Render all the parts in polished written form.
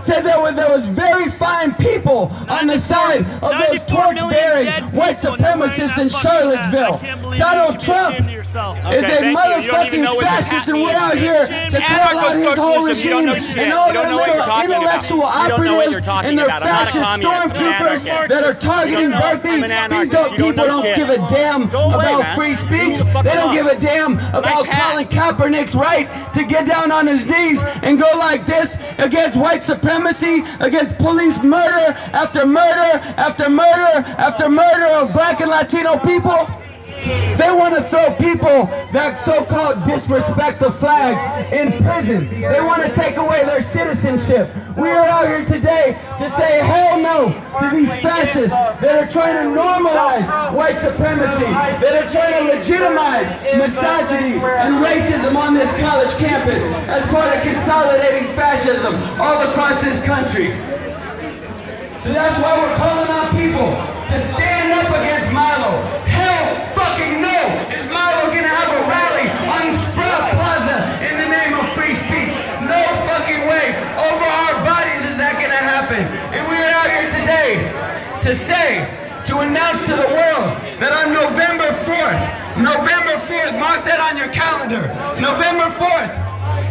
said there was very fine people on the side of those torch-bearing white supremacists in Charlottesville. Donald Trump is a motherfucking fascist, and we're out here to call out his whole regime and all the little intellectual operatives and their fascist stormtroopers that are targeting Berkeley. These people don't give a damn about free speech. They don't give a damn about Colin Kaepernick's right to get down on his knees and go like this against white supremacy, against police murder after murder after murder after murder of black and Latino people. They want to throw people that so-called disrespect the flag in prison. They want to take away their citizenship. We are out here today to say hell no to these fascists that are trying to normalize white supremacy, that are trying to legitimize misogyny and racism on this college campus as part of consolidating fascism all across this country. So that's why we're calling on people to stand up against Milo. Hell fucking no! Is Milo gonna have a rally on Sprout Plaza in the name of free speech? No fucking way! Over our bodies is that gonna happen. And we're out here today to announce to the world that on November 4th, mark that on your calendar, November 4th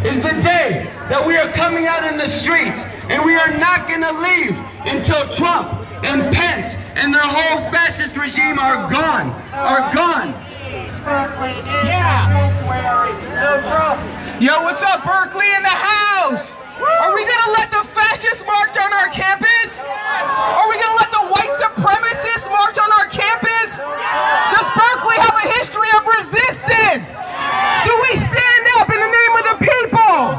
is the day that we are coming out in the streets, and we are not gonna leave until Trump and Pence and their whole fascist regime are gone. Yo, what's up, Berkeley in the house? Are we gonna let the fascists march on our campus? Are we gonna let the white supremacists march on our campus? Does Berkeley have a history of resistance? Do we stand up in the name of the people?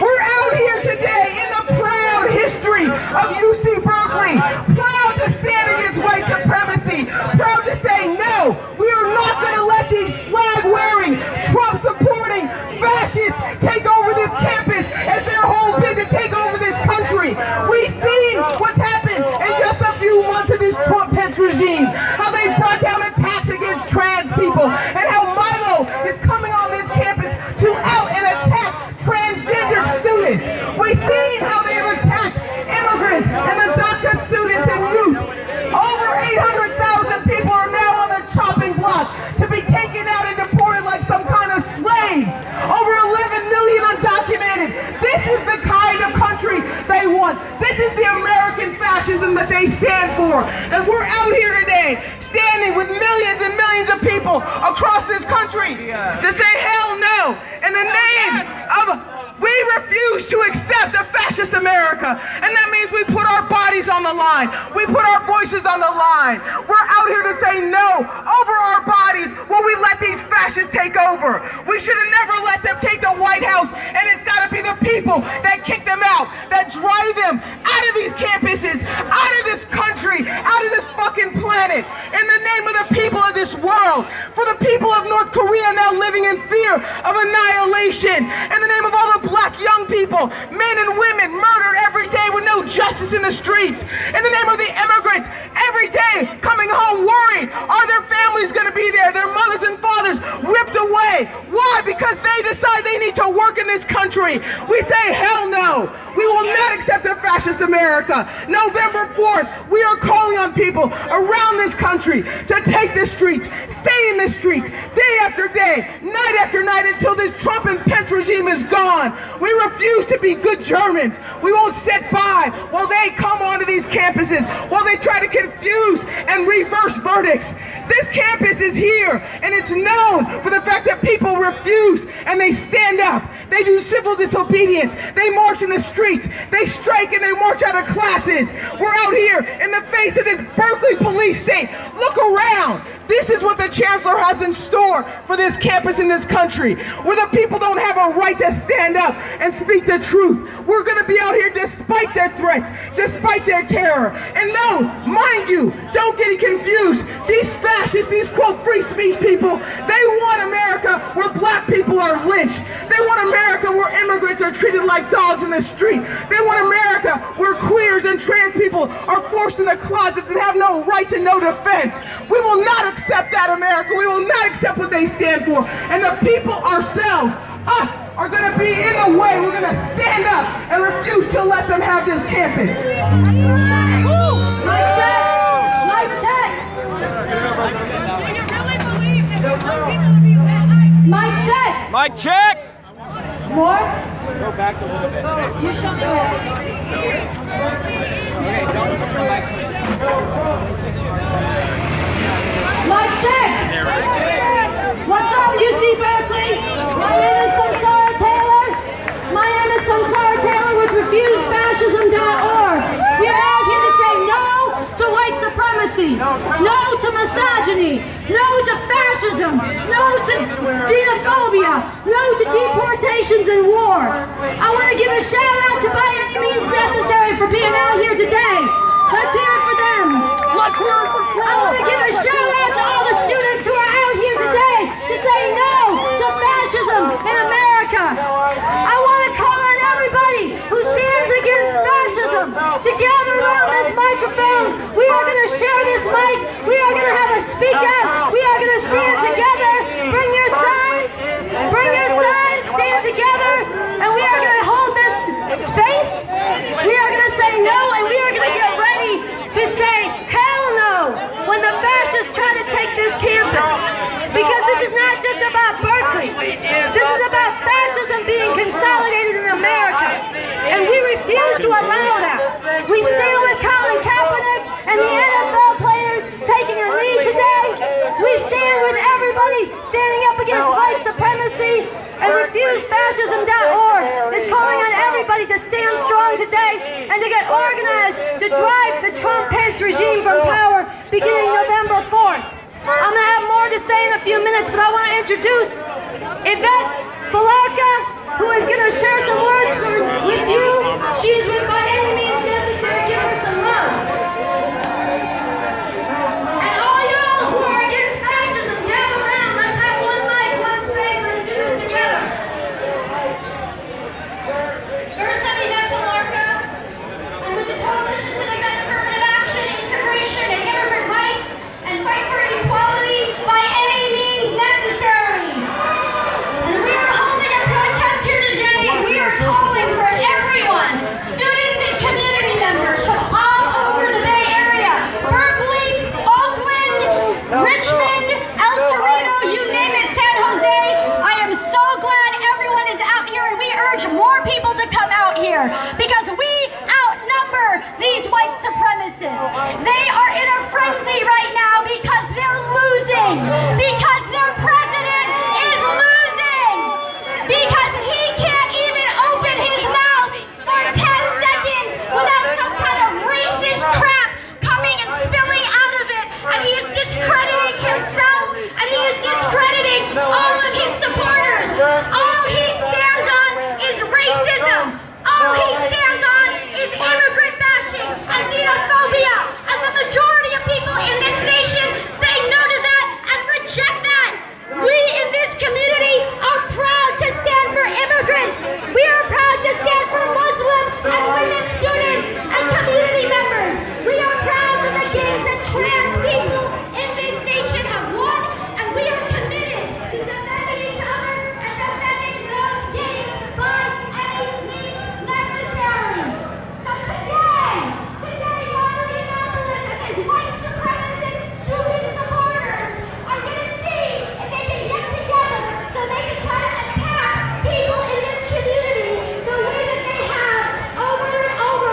We're out here today in the proud history of UC Berkeley, proud to stand against white supremacy, proud to say no, we are not going to let these flag-wearing, Trump-supporting fascists take over this campus as their whole bid to take over this country. We've seen what's happened in just a few months of this Trump-Pence regime, how they brought down attacks against trans people, and how Milo is coming on this campus to out and attack transgender students. We've seen how they've attacked immigrants and the DACA students and youth. Over 800,000 people are now on the chopping block to be taken out and deported like some kind of slaves. Over 11 million undocumented. This is the kind of country they want. This is the American fascism that they stand for. And we're out here today standing with millions and millions of people across this country to say hell no in the name of we refuse to accept a fascist America. And that means we put our bodies on the line. We put our voices on the line. We're out here to say no. Over our bodies will we let these fascists take over. We should have never let them take the White House. And it's got to be the people that kick them out, that drive them out of these campuses, out of this country, out of this fucking planet. In the name of the people of this world. For the people of North Korea now living in fear of annihilation. In the name of all the black young people, men and women murdered every day with no justice in the streets. In the name of the immigrants, every day coming home worried, are their families going to be there? Their mothers and fathers ripped away. Why? Because they decide they need to work in this country. We say hell no. We will not accept a fascist America. November 4th, we are calling on people around this country to take the streets, stay in the streets, day after day, night after night, until this Trump and Pence regime is gone. We refuse to be good Germans. We won't sit by while they come onto these campuses, while they try to confuse and reverse verdicts. This campus is here, and it's known for the fact that people refuse and they stand up. They do civil disobedience. They march in the streets. They strike and they march out of classes. We're out here in the face of this Berkeley police state. Look around. This is what the chancellor has in store for this campus in this country, where the people don't have a right to stand up and speak the truth. We're going to be out here despite their threats, despite their terror. And no, mind you, don't get confused. These fascists, these quote free speech people, they want America where black people are lynched. They want America where immigrants are treated like dogs in the street. They want America where queers and trans people are forced in the closets and have no rights and no defense. We will not accept that, America. We will not accept what they stand for. And the people ourselves, us, are going to be in the way. We're going to stand up and refuse to let them have this campus. Mic check! Mic check! Do you really believe that we want people to be lit? Mic check! Mic check! More? Go back a little bit. You show me where. Okay, don't turn the mic. Mic check! What's up, UC Berkeley? My name is Samsara Taylor. My name is Samsara Taylor with RefuseFascism.org. We are out here to say no to white supremacy, no to misogyny, no to fascism, no to xenophobia, no to deportations and war. I want to give a shout out to By Any Means Necessary for being out here today. Let's hear it for them. Let's hear it for I want to give a shout out to all the students who are out here today to say no to fascism in America. I want to call on everybody who stands against fascism to gather around this microphone. We are going to share this mic. We are going to have a speak out. We are going to stand together. Bring your signs. Bring your signs. Stand together. And we are going to hold this space. We are going to say no, and we are going to get ready to say hell no when the fascists try to take this campus. Because this is not just about Berkeley. This is about fascism being consolidated in America. And we refuse to allow that. We stand with Colin Kaepernick and the NFL players taking a knee today. We stand with everybody standing up against white supremacy. And RefuseFascism.org is calling on everybody to stand strong today and to get organized to drive the Trump-Pence regime from power beginning November 4th. I'm going to have more to say in a few minutes, but I want to introduce Yvette Falarka, who is going to share some words with you. She is with By Any Means Necessary. Give her some love. And all y'all who are against fascism, gather around. Let's have one mic, one space. Let's do this together. First, I'm Yvette Falarka. I'm with the Coalition to Defend Affirmative Action, Integration, and Immigrant Rights, and fight for equality by any means necessary. And we are holding a protest here today, and we are calling for everyone, students and community members from all over the Bay Area, Berkeley, Oakland, Richmond, El Cerrito, you name it, San Jose. I am so glad everyone is out here, and we urge more people to come out here because we outnumber these white supremacists. They are in a frenzy right now because they're losing, because their president is losing, because he can't even open his mouth for 10 seconds without some kind of racist crap coming and spilling out of it, and he is discrediting himself, and he is discrediting all of his supporters. All he stands on is racism. All he stands on is immigrant bashing and xenophobia, and the majority of people in this nation say no to that and reject that. We in this community are proud to stand for immigrants. We are proud to stand for Muslim and women students and community members. We are proud for the gains that trans people in this nation have won, and we are committed to defending each other and defending those gains by any means necessary. So today, Milo and his white supremacist student supporters are going to see if they can get together so they can try to attack people in this community the way that they have over and over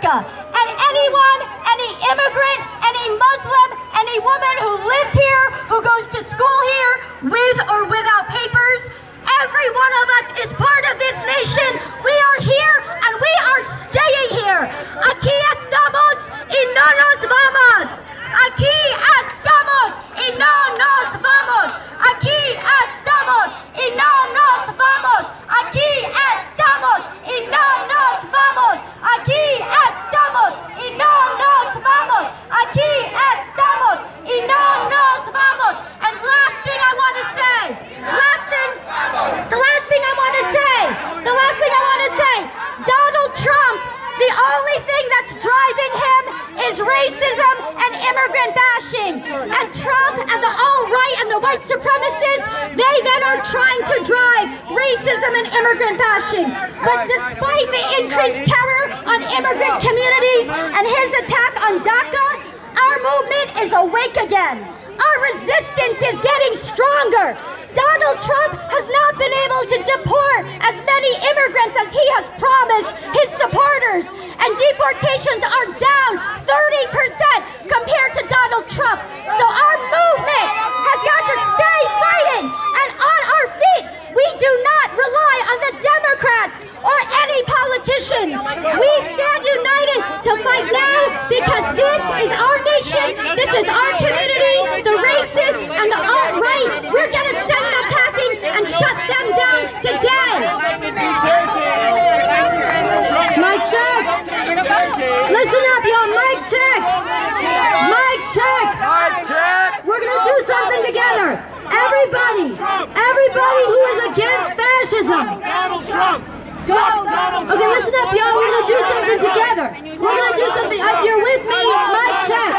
America. And anyone, any immigrant, any Muslim, any woman who lives here, who goes to school here with or without papers, every one of us is part of this nation. We are here and we are staying here. Aquí estamos y no nos vamos. Aquí estamos y no nos vamos. Aquí estamos y no nos vamos. Aquí estamos y no nos vamos. Aquí estamos y no nos vamos. Aquí estamos y no nos vamos. And last thing I want to say, the last thing I want to say, Donald Trump, the only thing that's driving him is racism and immigrant bashing. And Trump and the alt-right and the white supremacists, they then are trying to drive racism and immigrant bashing. But despite the increased terror on immigrant communities and his attack on DACA, our movement is awake again. Our resistance is getting stronger. Donald Trump has not been able to deport as many immigrants as he has promised his supporters, and deportations are down 30% compared to Donald Trump. So our movement has got to stay fighting, and on our feet, we do not rely on the Democrats or any politicians. We stand united to fight now because this is our nation, this is our community. The racists and the alt-right, we're going to send them packing and shut them down today. Mic check. Listen up, y'all. Mic check. Mic check. We're going to do something together. Everybody who is against fascism. Okay, listen up, y'all. We're going to do something together. We're going to do something. If you're with me, mic check.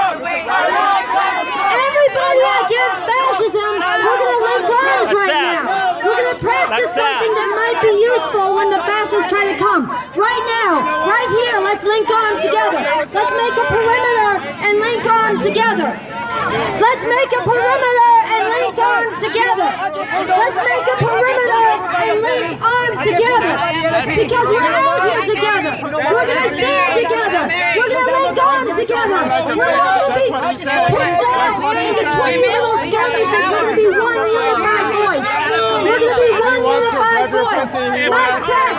Everybody against fascism, we're going to link arms right now. We're going to practice something that might be useful when the fascists try to come. Right now, right here, let's link arms together. Let's make a perimeter and link arms together. Let's make a perimeter and link arms together. Let's make a perimeter and link arms together. Because we're out here together. We're going to stand together. We're going to link arms together. We're not going to be put down into 20 little skirmishes. We're going to be one unified voice. We're going to be one unified voice. Mic check.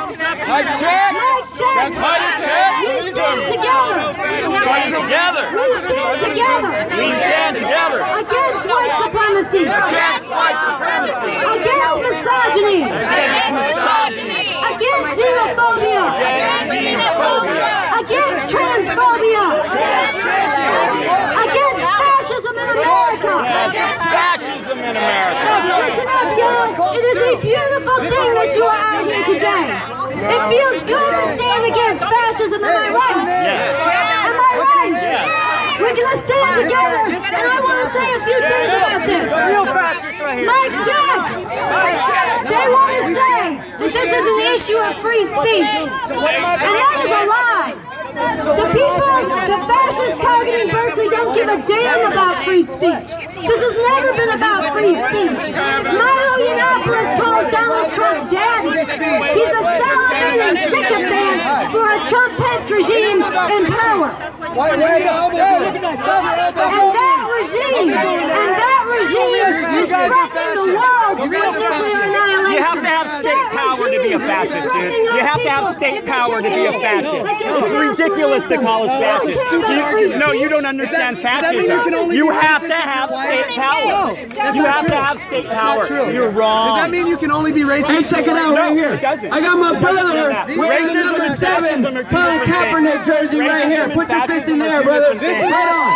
Mic check. Mic check. That's mic check. We stand together. We stand together. We stand together. We stand together. Against white supremacy. Against white supremacy. Against misogyny. Against misogyny. Against xenophobia. Against xenophobia. Against transphobia. Against fascism in America. Against fascism in America. Listen up, y'all. It is a beautiful thing that you are out here today. It feels good to stand against fascism. Am I right? Yes. Am I right? We're going to stand together, and I want to say a few things about this. Mic check. They want to say that this is an issue of free speech, and that is a lie. The fascists targeting Berkeley don't give a damn about free speech. This has never been about free speech. Milo calls Donald Trump daddy. He's a salivating sycophant for a Trump-Pence regime in power. And that regime is threatening the world with nuclear annihilation. You have to have state power to be a fascist, dude. You have to have state power to be a fascist. It's ridiculous to call us fascists. No, you don't understand fascism. You have to have state power. You have to have state power. You're wrong. Does that mean you can only be racist? Hey, check it out right here. it doesn't. I got my brother wearing the number 7 Colin Kaepernick jersey right here. Put your fist in there, brother. This is right on.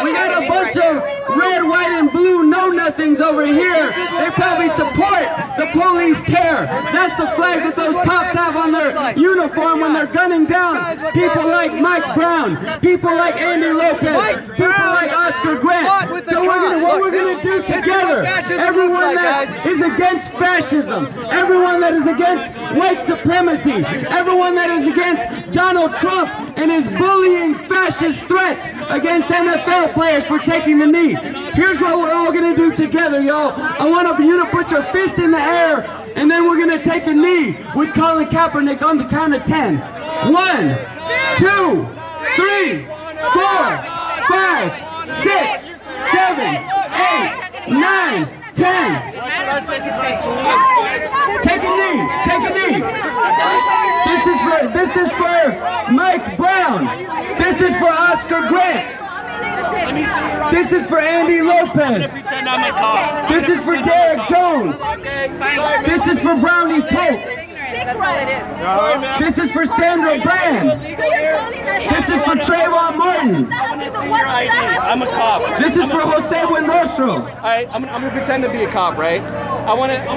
We got a bunch of red, white, and blue know-nothings over here. They probably support the police terror. That's the flag that those cops have on their uniform when they're gunning down people like Mike Brown, people like Andy Lopez, people like Oscar Grant. So what we're gonna do together, everyone that is against fascism, everyone that is against white supremacy, everyone that is against Donald Trump and his bullying fascist threats against NFL players for taking the knee. Here's what we're all gonna do together, y'all. I want you to put your fist in the air, and then we're gonna take a knee with Colin Kaepernick on the count of 10. 1, 2, 3, 4, 5, 6, 7, 8, 9, 10. Take a knee. Take a knee. This is for Mike Brown. This is for Oscar Grant. This is for Andy Lopez. This is for Derek Jones. This is for Brownie Pope. That's all it is. This is for Sandra Bland. This is for Trayvon Martin. I'm a cop. This is for Jose Buenrostro. I'm gonna pretend to be a cop, right?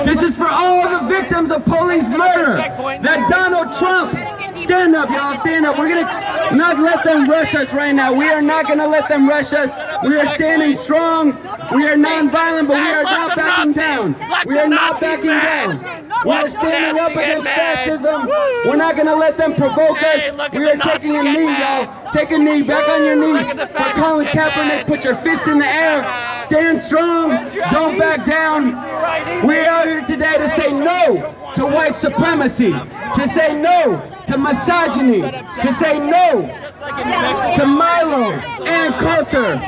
This is for all the victims of police murder. That Donald Trump. Stand up, y'all. Stand up. We're gonna not let them rush us right now. We are not gonna let them rush us. We are standing strong. We are non-violent, but we are not backing down. We are not backing down. We are standing up against fascism. We're not gonna let them provoke us. We are taking a knee, y'all. Take a knee. Back on your knee. For Colin Kaepernick, put your fist in the air. Stand strong. Don't back down. We are out here today to say no to white supremacy. To say no to misogyny, to say no to Milo and Coulter.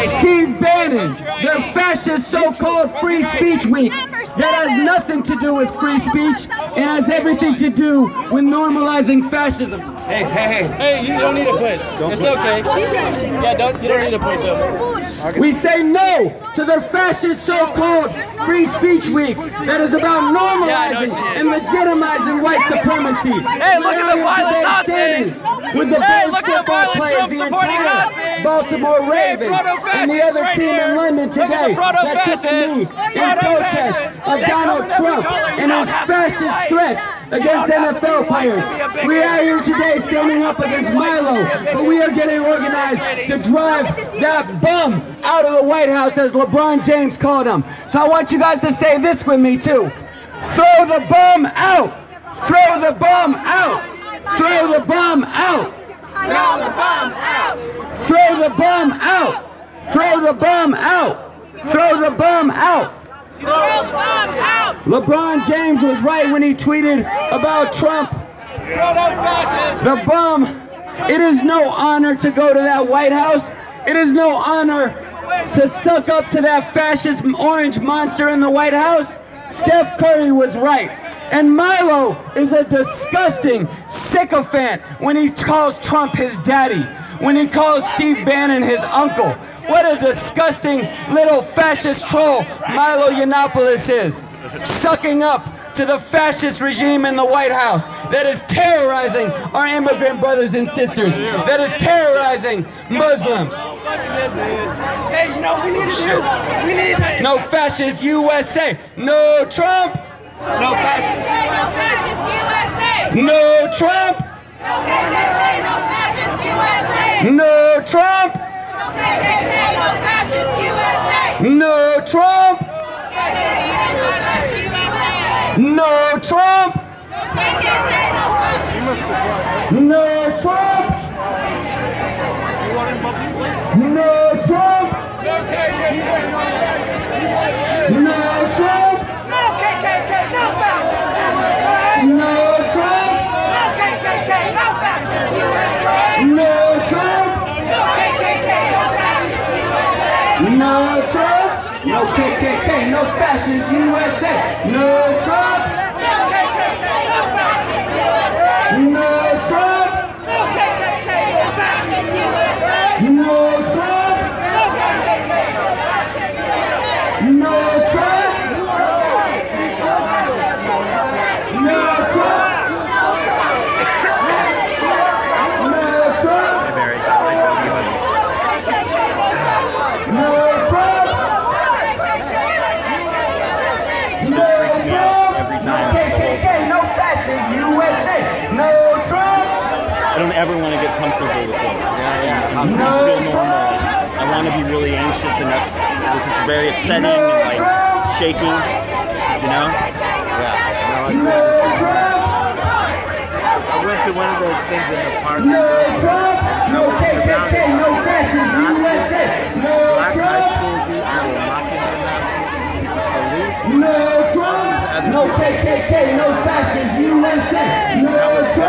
Steve Bannon, their fascist so-called free speech week that has nothing to do with free speech and has everything to do with normalizing fascism. Hey, you don't need to push. It's okay. Yeah, you don't need to push over. We say no to their fascist so-called free speech week that is about normalizing and legitimizing white supremacy. Hey, look at the violent Nazis! With the best football players, the entire Baltimore Ravens, and the other team in London today that took a knee in protest of Donald Trump and his fascist threats against NFL players. We are here today standing up against Milo, but we are getting organized to drive that bum out of the White House, as LeBron James called him. So I want you guys to say this with me too. Throw the bum out! Throw the bum out! Throw the bum out! Throw the bum out! Throw the bum out! Throw the bum out! Throw the bum out! Throw the bum out! LeBron James was right when he tweeted about Trump. The bum. It is no honor to go to that White House. It is no honor to suck up to that fascist orange monster in the White House. Steph Curry was right. And Milo is a disgusting sycophant when he calls Trump his daddy, when he calls Steve Bannon his uncle. What a disgusting little fascist troll Milo Yiannopoulos is, sucking up to the fascist regime in the White House that is terrorizing our immigrant brothers and sisters, that is terrorizing Muslims. Hey, you know, we need to No fascist USA. No Trump. No fascist USA! No Trump. No fascist USA! No Trump. No fascist USA! No Trump. No Trump. No Trump. No Trump. No Trump. No KKK, no fascist USA! No Trump. No KKK, no fascist USA! No Trump. No KKK, no fascist USA! No Trump. No KKK, no fascist USA. No Trump. No KKK, no fascist USA! No Trump. No KKK, no fascist USA! No Trump. No KKK, no fascist USA! No Trump. No Trump. No Trump. No Trump. No Trump. No KKK, no fascist USA. No Trump. I don't ever want to get comfortable with this. I No feel normal. Trump. I want to be really anxious, and this is very upsetting No and like Trump. shaking, you know? No Trump. I went to one of those things in the park. No Trump. No KKK, no fascist USA. No Black high Trump. school dudes who were mocking the Nazis. Police. No Trump. No KKK, no fascist USA. No Trump.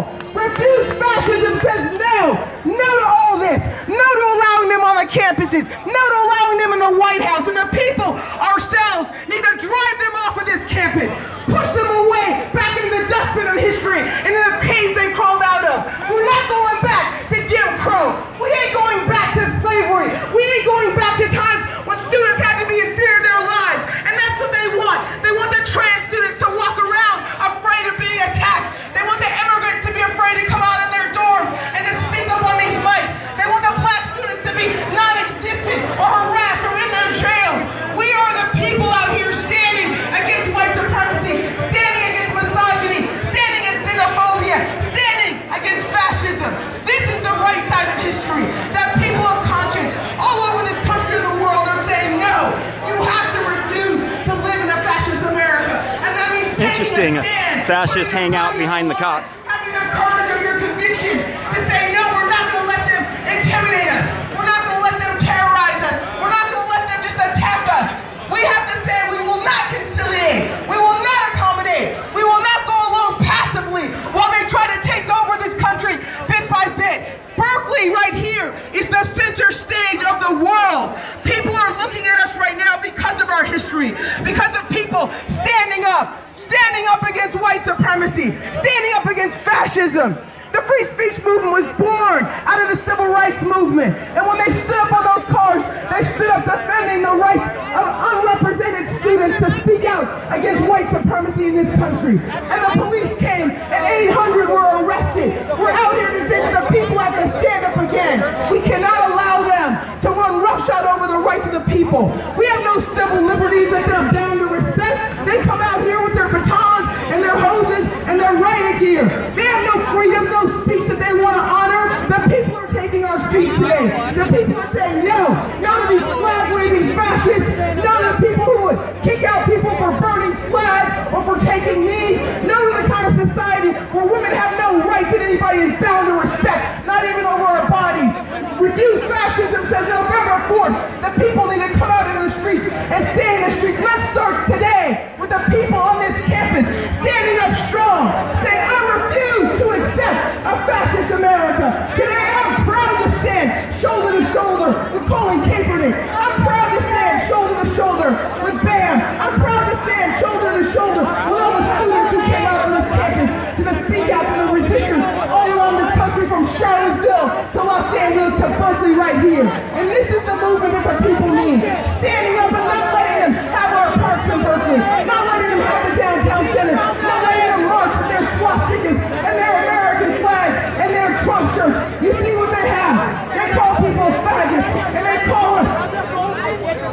people. Refuse fascism says no. No to all this. No to allowing them on the campuses. No to allowing them in the White House. And the people ourselves need to drive them off of this campus. Push them away back into the dustbin of history and in the caves they crawled out of. We're not going back to Jim Crow. We ain't going back to slavery. We ain't going back to times when students had to be in fear of their lives. And that's what they want. They want the trans students to walk around afraid of being attacked. They want the immigrants to be afraid to come out of their dorms and to speak up on these mics. They want the black students to be non-existent or harassed or in their jails. We are the people out here standing against white supremacy, standing against misogyny, standing against xenophobia, standing against fascism. This is the right side of history. That people of conscience all over this country and the world are saying no. You have to refuse to live in a fascist America. And that means interesting. Fascists hang out behind the cops. Having the courage of your convictions to say no, we're not going to let them intimidate us. We're not going to let them terrorize us. We're not going to let them just attack us. We have to say we will not conciliate. We will not accommodate. We will not go along passively while they try to take over this country bit by bit. Berkeley right here is the center stage of the world. People are looking at us right now because of our history, because of people standing up against white supremacy, standing up against fascism. The free speech movement was born out of the civil rights movement. And when they stood up on those cars, they stood up defending the rights of unrepresented students to speak out against white supremacy in this country. And the police came and 800 were arrested. We're out here to say that the people have to stand up again. We cannot allow them to run roughshod over the rights of the people. We have no civil liberties that they're bound to respect. They come out here with their batons and their hoses and their riot gear. They have no freedom, no speech that they want to honor. The people are taking our speech today. The people are saying no. No to these flag-waving fascists. No to the people who would kick out people for burning flags or for taking knees. No to the kind of society where women have no rights and anybody is bound to respect, not even over our bodies. Refuse fascism says November 4th, the people need to come out into the streets and stay in the streets. Let's start today with the people on this campus standing up strong, saying I refuse to accept a fascist America. Today I'm proud to stand shoulder to shoulder with Colin Kaepernick. I'm proud to stand shoulder to shoulder with Bam. I'm proud to stand shoulder to shoulder with all the students who came out on this campus to speak out for the resistance all around this country from Charlottesville to Los Angeles to Berkeley right here. And this is the movement that the people need. Standing up and not letting them have our parks in Berkeley, not letting them have the downtown center, not letting them march with their swastikas and their American flag and their Trump shirts. You see what they have? They call people faggots and they call us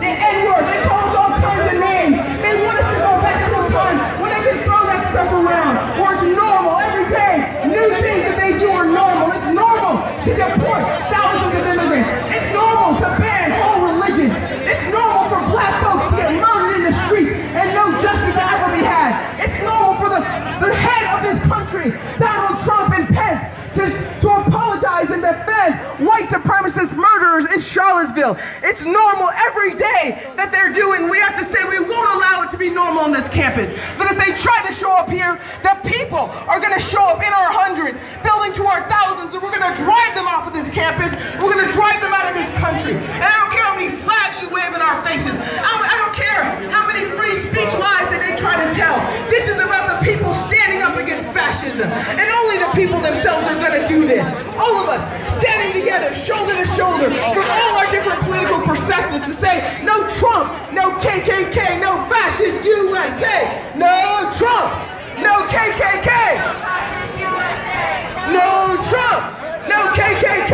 the N-word. They call us all kinds of names. They want us to go back to a time when they can throw that stuff around, where it's normal every day. New things that they do are normal. It's normal to deport thousands of immigrants. It's normal to ban whole religions. It's normal for black folks to get murdered in the streets and no justice to ever be had. It's normal for the head of this country, Donald Trump and Pence, to apologize and defend white supremacist murderers in Charlottesville. It's normal every day that they're doing. We have to say we won't allow it to be normal on this campus. That if they try to show up here, the people are going to show up in our hundreds, building to our thousands, and we're going to drive them off of this campus. We're going to drive them out of this country. And I don't care how many flags you wave in our faces. I don't care how many free speech lies that they try to tell. This is about the people standing up against fascism. And only the people themselves are going to do this. All of us standing together, shoulder to shoulder, from all our different political perspectives to say, no Trump, no KKK, no fascist USA, no Trump, no KKK, no Trump, no KKK,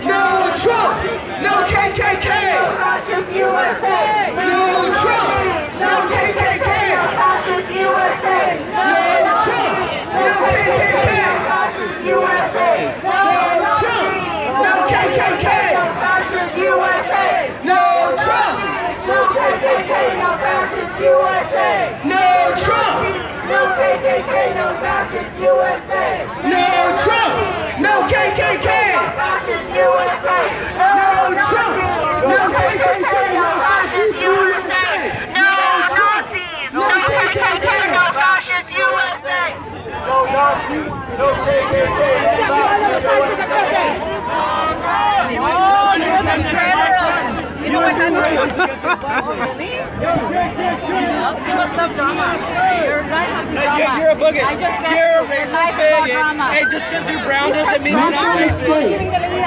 no Trump, no KKK, no Trump, no KKK, no Trump, no KKK, no Trump, no KKK, no Trump, no KKK, no fascist USA, no Trump, no KKK, no fascist USA, no Trump, no KKK, no fascist USA, no Trump, no KKK, no fascist USA, no Nazis, no KKK, no fascist USA. You know what happened? Really? You must love drama. Your life has drama. You're a booger. I just guess you're a your racist life is bigot. drama. Hey, just because you're brown doesn't mean you're not racist.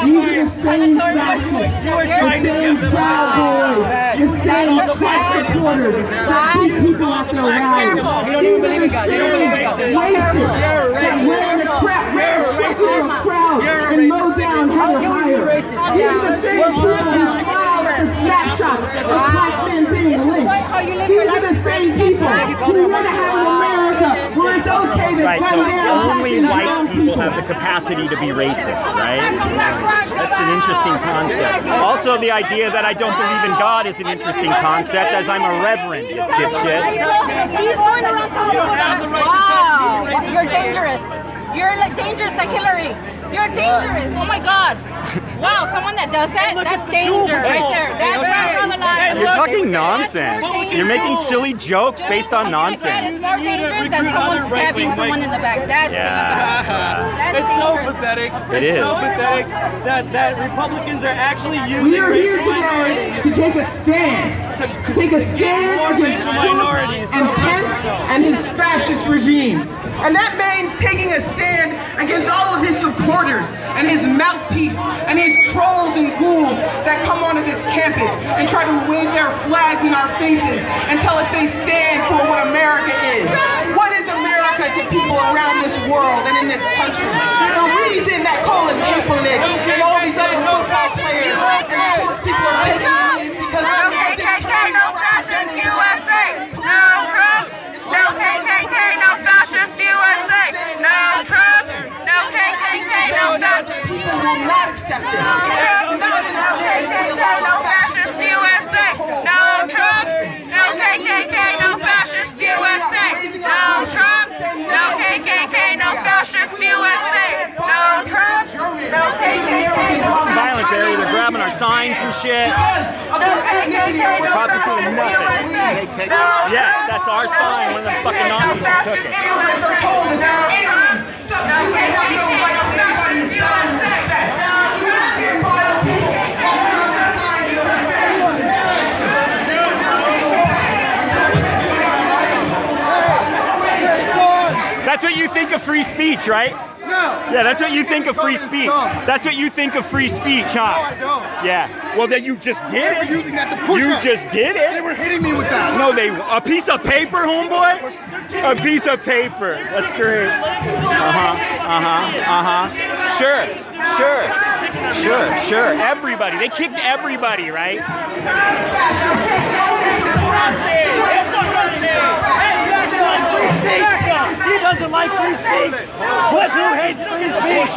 These are the same fascists, the same Proud Boys, the same Trump supporters that beat people at their rallies. These are the same racists that wear the crap, wear a crowd and mow down Heather Heyer. These are the same people who smile at the snapshots of black men being lynched. These are the same people who want to have an America where it's okay to Right, gun so down only white people have the capacity to be racist, right? That's an interesting concept. Also, the idea that I don't believe in God is an interesting concept, as I'm a reverend, you dipshit. He's going around telling people that. Wow, you're dangerous. You're like dangerous like Hillary. You're dangerous. Oh my God. Wow, someone that does that, that's danger right there. That's right on the line. You're talking nonsense. You're making silly jokes based on That is nonsense. more dangerous than someone stabbing someone in the back. That's dangerous. That's It's so dangerous. pathetic. It is. It's so pathetic that Republicans are actually using We are here racial today minorities. to take a stand. To take a stand against Trump and Pence and his fascist regime. And that means taking a stand against all of his supporters and his mouthpiece and his trolls and ghouls that come onto this campus and try to wave their flags in our faces and tell us they stand for what America is. What is America to people around this world and in this country? The reason that Colin Kaepernick and all these other football players and sports people are taking money is because of No fascist USA. No Trump. No KKK. No fascist USA. No Trump. No KKK. No fascist. people will not accept this. Not in our No fascist USA. No Trump. No KKK. No fascist USA. No Trump. No KKK. No fascist USA. No Trump. No KKK. Violent area, they're grabbing our signs and shit. Probably doing nothing. Yes, that's our sign when the fucking Nazis just took it. Immigrants are told that they're aliens. So you have no right to anybody's value and respect. You don't stand by the people walking around the sign and That's what you think of free speech, right? No. Yeah, that's what you think of free speech. That's what you think of free speech, huh? No, I don't. Yeah. Well, then you just did They it. were using that to push You us. just did They it. were hitting me with that. No, a piece of paper, homeboy? A piece of paper. That's great. Sure. Everybody. They kicked everybody, right? He doesn't like free speech. What? Who hates free speech?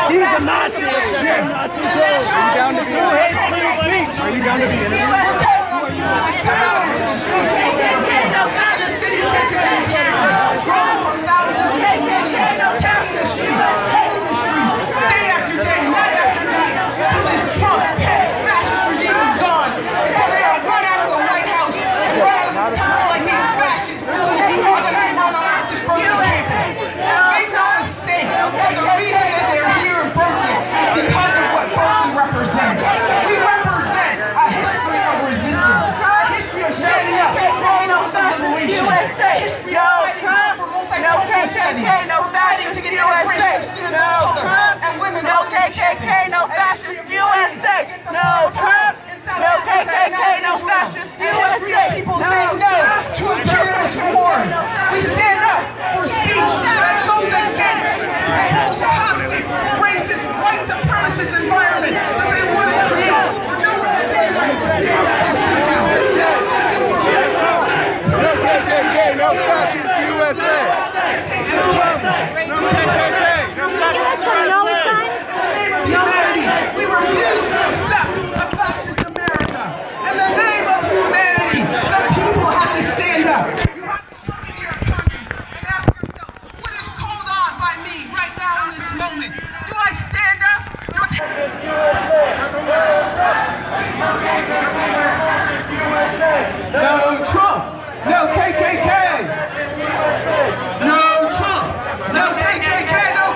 He's a Nazi. You're a Nazi too. Are you down to be Who hates free speech? Are you down to be Trump, Pence, fascist regime is gone until they are run out of the White House and run out of this country like these fascists who just are going to run on our Berkeley campus. Make no mistake that the reason that they're here in Berkeley is because of what Berkeley represents. We represent a history of resistance, a history of standing up, growing up for liberation, a history of fighting for multicultural studies, fighting to get immigration of students of color and women. No KKK, no fascist USA. No Trump. No KKK, no fascist USA. People say no to imperialist wars. We stand up for speech that goes against this whole toxic, racist, white supremacist environment that they want to create, where no one has any right to stand up and speak out. No KKK, no fascist USA. Take this campus. No KKK, no fascist USA. In the name of humanity, we refuse to accept a fascist America. In the name of humanity, the people have to stand up. You have to look at your country and ask yourself, what is called on by me right now in this moment? Do I stand up? Do I No Trump! No KKK! No Trump! No KKK! No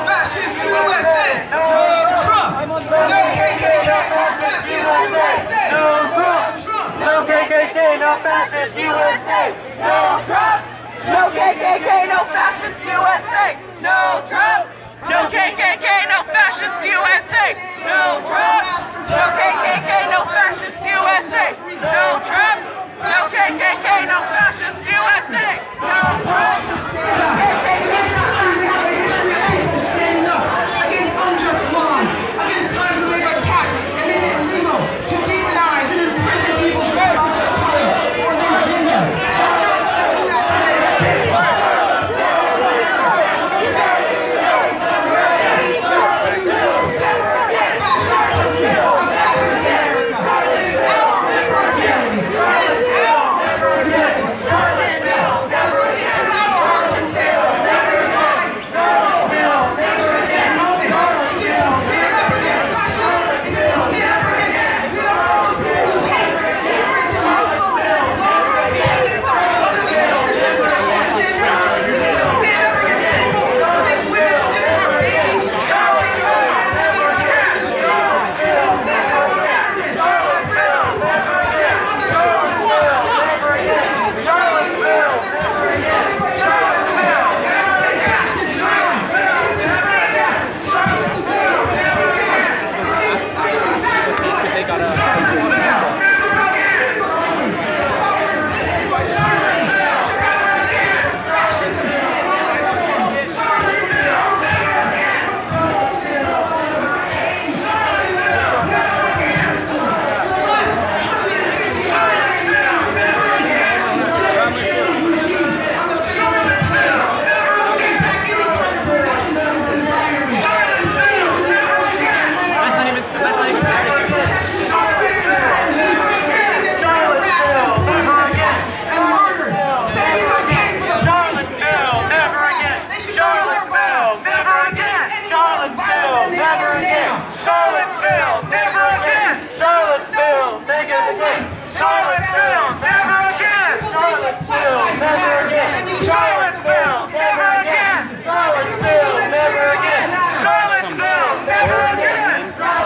no fascist USA. No Trump. No KKK, no fascist USA. No Trump. No KKK, no fascist USA. No Trump. No KKK, no fascist USA. No Trump. No KKK, no fascist USA. No Trump. We have a history of people standing up against unjust laws, against times when they've attacked and made it illegal to demonize and imprison people's voices of color or their gender. We're not going to do that today.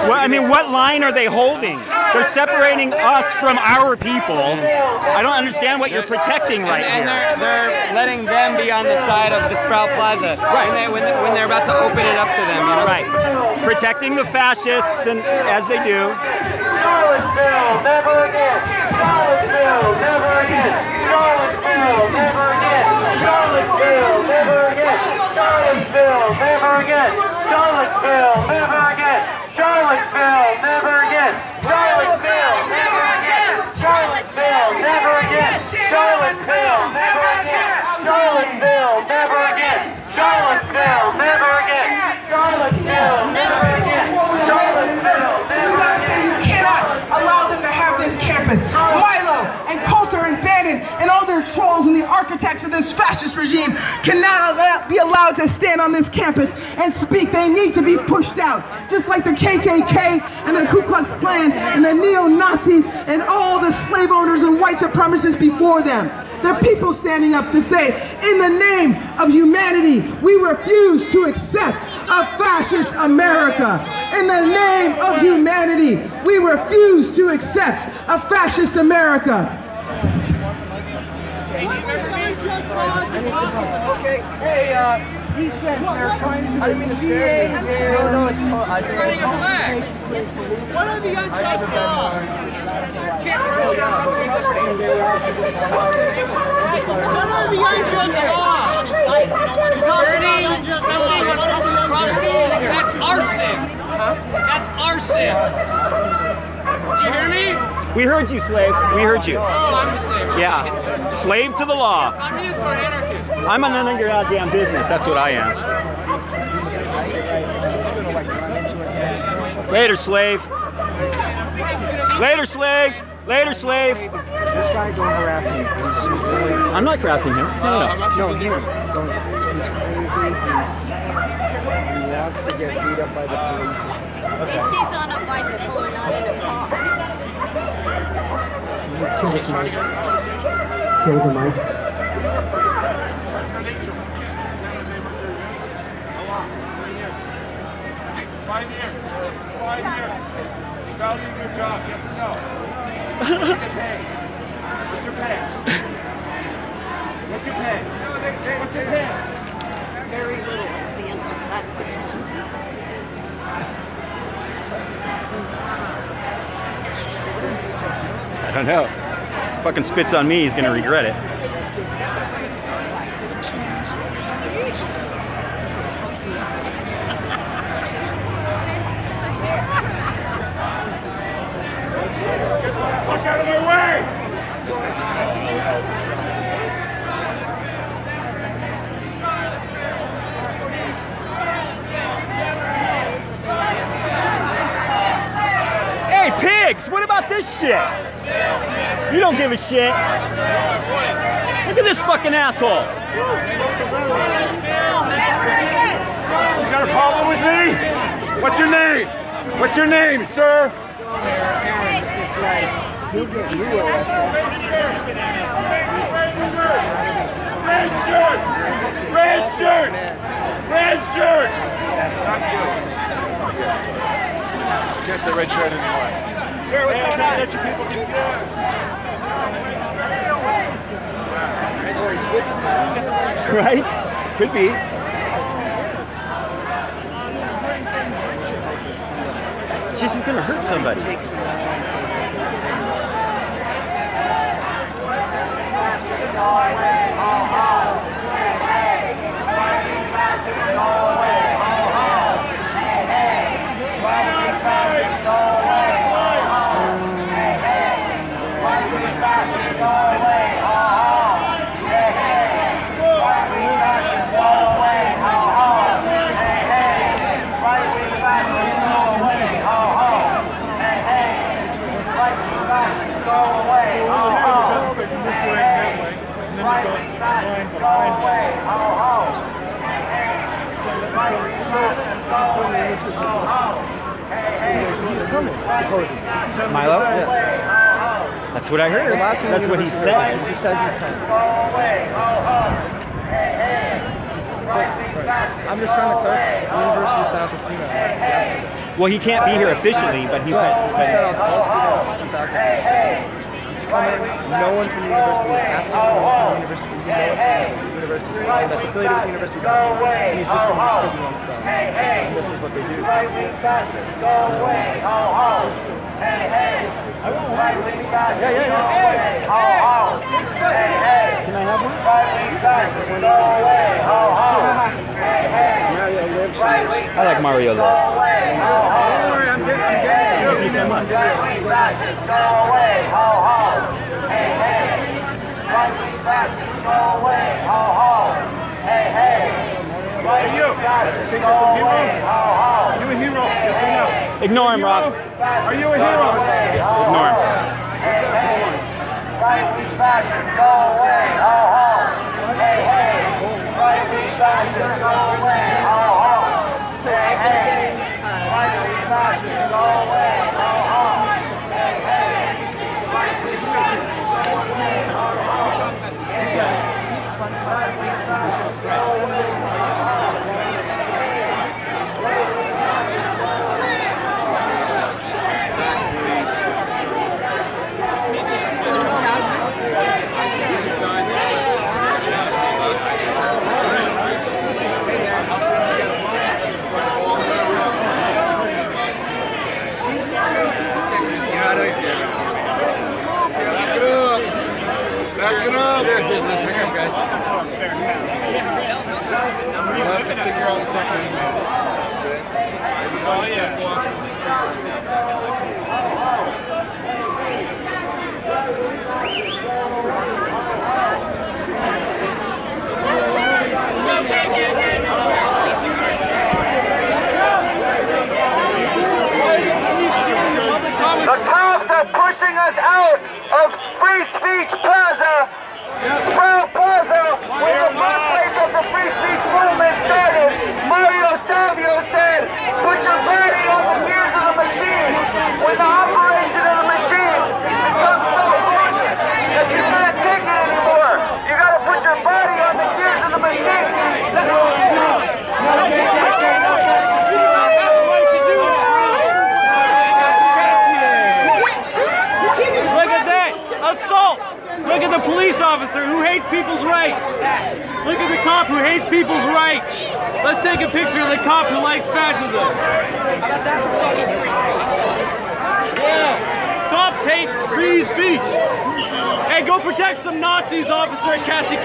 Well, I mean, what line are they holding? They're separating us from our people. I don't understand what you're protecting right and here. they're letting them be on the side of the Sprout Plaza when they're about to open it up to them, you know? Right. Protecting the fascists, and as they do. Charlottesville, never again. Charlottesville, never again. Charlottesville, never again. Charlottesville, never again. Charlottesville, never again. Charlottesville, never again. Charlottesville, never again. Charlottesville, never again. Charlottesville, never again. Charlottesville, never again. Charlottesville, never again. Charlottesville, never again. Charlottesville, never again. Charlottesville, never again. You cannot allow them to have this campus. Milo and Coulter and Bannon and all their trolls and the architects of this fascist regime cannot be allowed to stand on this campus and speak. They need to be pushed out, just like the KKK and the Ku Klux Klan and the neo-Nazis and all the slave owners and white supremacists before them. There are people standing up to say, in the name of humanity, we refuse to accept a fascist America. In the name of humanity, we refuse to accept a fascist America. Okay, hey, he says they're trying to... I didn't mean to scare you. No, it's... Burning a flag. What are the unjust laws? What are the unjust laws? You talk about unjust laws. What are the unjust laws? That's arson. That's arson. Did you hear me? We heard you, slave. We heard you. Oh, I'm a slave. Yeah. Slave to the law. Communist or anarchist? I'm none of your goddamn business. That's what I am. Later, slave. Later, slave. Later, slave. This guy don't harass him. I'm not harassing him. No, him. He's crazy. He wants to get beat up by the police. This stays on a bicycle and not in a car. Kill this mic. Kill the mic. Find here. Find here. Shouting your job, yes or no? Hey. What's your pay? What's your pay? What's your pay? Very little is the answer to that question. I don't know. Fucking spits on me, he's gonna regret it. Fuck out of my way! Hey, pigs! What about this shit? You don't give a shit. Look at this fucking asshole. You got a problem with me? What's your name? What's your name, sir? It's like, he's a new arrested. Red shirt! Red shirt! Red shirt! Can't say red shirt anymore. Sir, what's going on? Let your people do Right? Could be. Just is gonna hurt somebody. Facing this way and that way, and then you go line behind him. He's coming, supposedly. Milo? Yeah. That's what I heard. That's what he says. He says he's coming. I'm just trying to clarify, because the university sent out this email yesterday. Well, he can't be here officially, but he sent out to all students and faculty. He's coming. No one from the university is asked him to come from the university. He's university that's affiliated with the university is asking him. And he's just going to be speaking on spell. And this is what they do. Can I have one? Mario lives. I like Mario Lives. Thank you so much. Hey, you! Think you're some hero? Are you a hero? Yes or no? Ignore him, Rob. Are you a hero? Ignore him. Right-wing fascists, go away, ho ho. Hey, hey. Right-wing fascists, go away, ho ho. Hey, hey. Right-wing fascists, go away, ho ho. Hey, hey. Right-wing fascists, go away, ho ho. Hey, hey. Right-wing fascists, go away, ho ho. Back it up. We'll have to figure out something. Oh, yeah. The cops are pushing us out of Free Speech Plaza, Sprout Plaza, where the birthplace of the Free Speech movement started. Mario Savio said, put your body on the gears of the machine. When the operation of the machine becomes so hard that you can't take it anymore, you gotta put your body on the gears of the machine. Look at that! Assault! rights. Look at the cop who hates people's rights. Let's take a picture of the cop who likes fascism. Yeah, cops hate free speech. Hey, go protect some Nazis, officer. Cassie.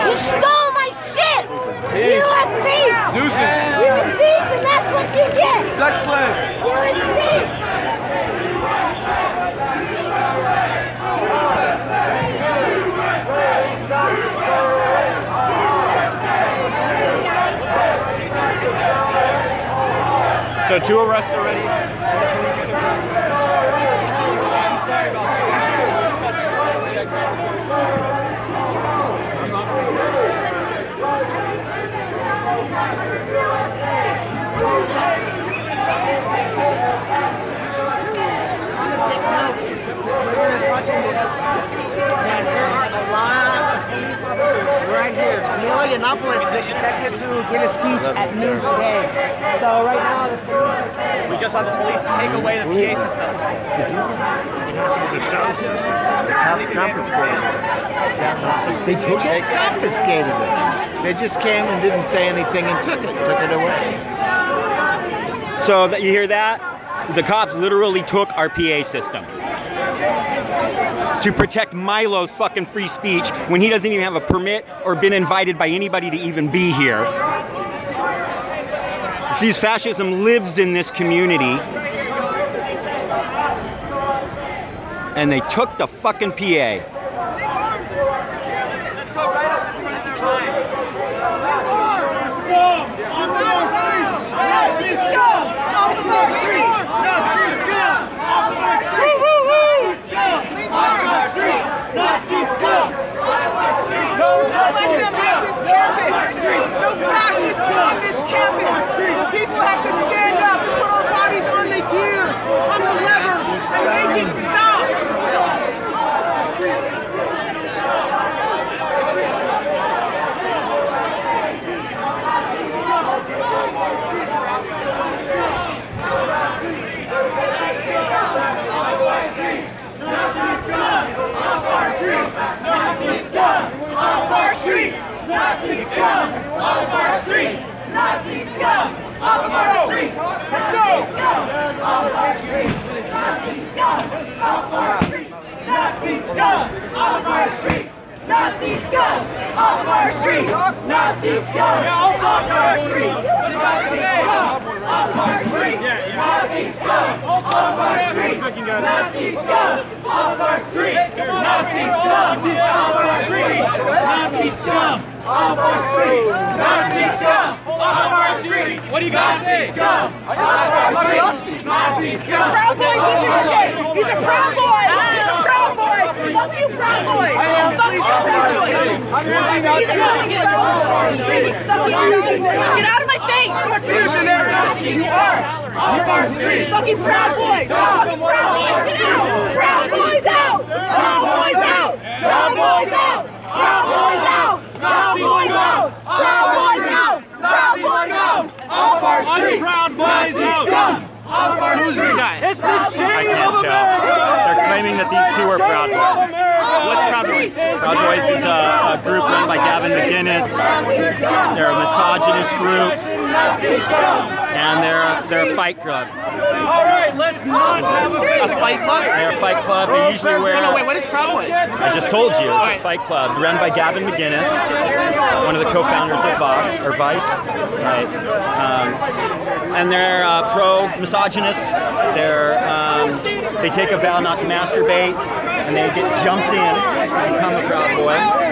You stole my shit! You're a thief! Nuisance! You're a thief and that's what you get! Sex slave! You're a thief! So 2 arrests already? Right here, Milo Yiannopoulos is expected to give a speech at noon today. So right now, We just saw the police take away the PA system. The sound system. The cops confiscated it. They confiscated it. They just came and didn't say anything and took it away. So that you hear that? The cops literally took our PA system to protect Milo's fucking free speech when he doesn't even have a permit or been invited by anybody to even be here. Refuse fascism lives in this community, and they took the fucking PA. Nazi scum! Don't let them have this campus! No fascists on this campus! The people have to stand up, put our bodies on the gears, on the levers, and make it stop! Nazi scum! Off our streets! Nazi scum! Off our streets! Nazi scum! Off our streets! Let's go! Off our streets! Nazi scum! Off our streets! Nazi scum! Off our streets! Nazi scum! Off our streets! Nazi scum! Off our streets! Nazi scum! Off our streets! Nazi scum! Off our streets! Nazi scum! Off our streets! Nazi scum! Off our streets! Nazi scum! Off our streets! Nazi scum! Off our streets! What do you guys say? Scum! Off our streets! Nazi scum! Proud boy, piece of shit! He's a proud boy! He's a proud boy! Fuck you, proud boy! Fuck you, proud boy! He's a fucking proud boy! Get out of my face! You are! Off our streets! Fucking proud boy! Fucking proud boy! Get out! Proud boys out! Proud boys out! Proud boys out! Proud boys out! Proud boys out! Proud boys out! Proud boys out! Off our streets! Proud boys out! Off our streets! It's the shame of America! They're claiming that these 2 are Proud Boys. What's Proud Boys? Proud Boys is a group run by Gavin McInnes. They're a misogynist group, and they're a fight club. All right, let's not have a fight club? They're a fight club. They usually wear... So, no, wait, what is Proud Boys? I just told you. It's a fight club run by Gavin McInnes, one of the co-founders of Vice. Right. And they're pro-misogynist. They take a vow not to masturbate, and they get jumped in to become a Proud Boy.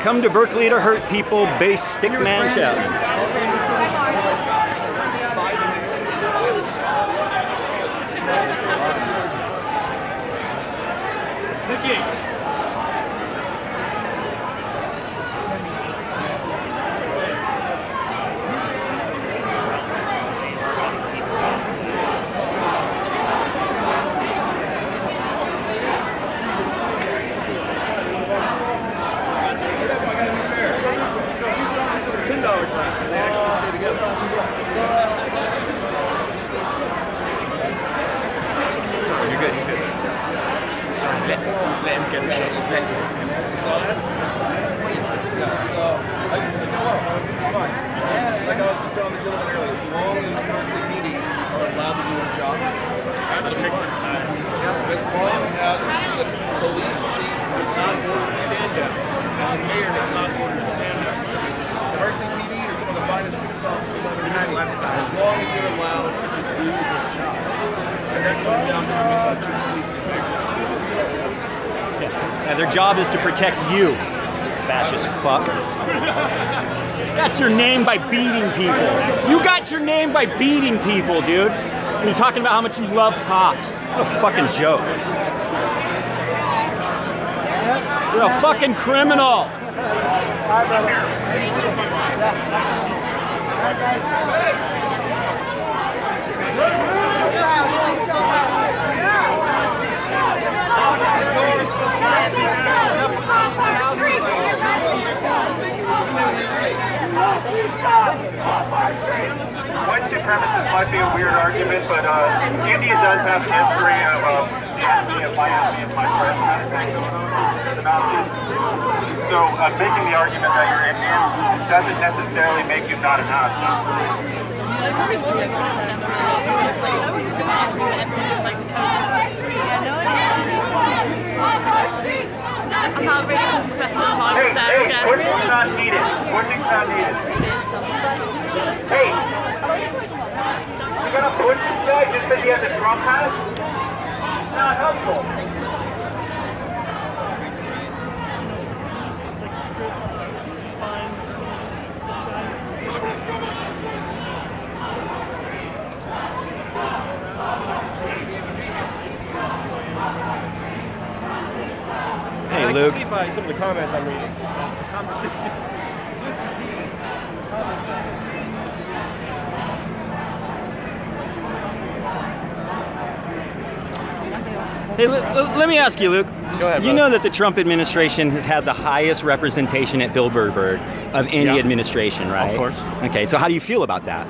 come to Berkeley to hurt people, base stickman Chapman. As long as they're allowed to do their job. And that comes down to policing figures. Yeah, their job is to protect you, fascist fuck. Got your name by beating people. You got your name by beating people, dude. And you're talking about how much you love cops. What a fucking joke. You're a fucking criminal. Hi, brother. White supremacist might be a weird argument, but India does have a history of my press kind of thing going on with the Nazis. So making the argument that you're Indian doesn't necessarily make you not a Nazi. I'm not very professor Potter Hey, pushing's not needed. Pushing's not needed. Hey, you're gonna push this guy just because he has a Trump hat? Not helpful. It's like secret spine. Hey, Luke. I can see by some of the comments I'm reading. Hey, let me ask you, Luke. Go ahead, you know that the Trump administration has had the highest representation at Bilderberg of any administration, right? Of course. Okay, so how do you feel about that?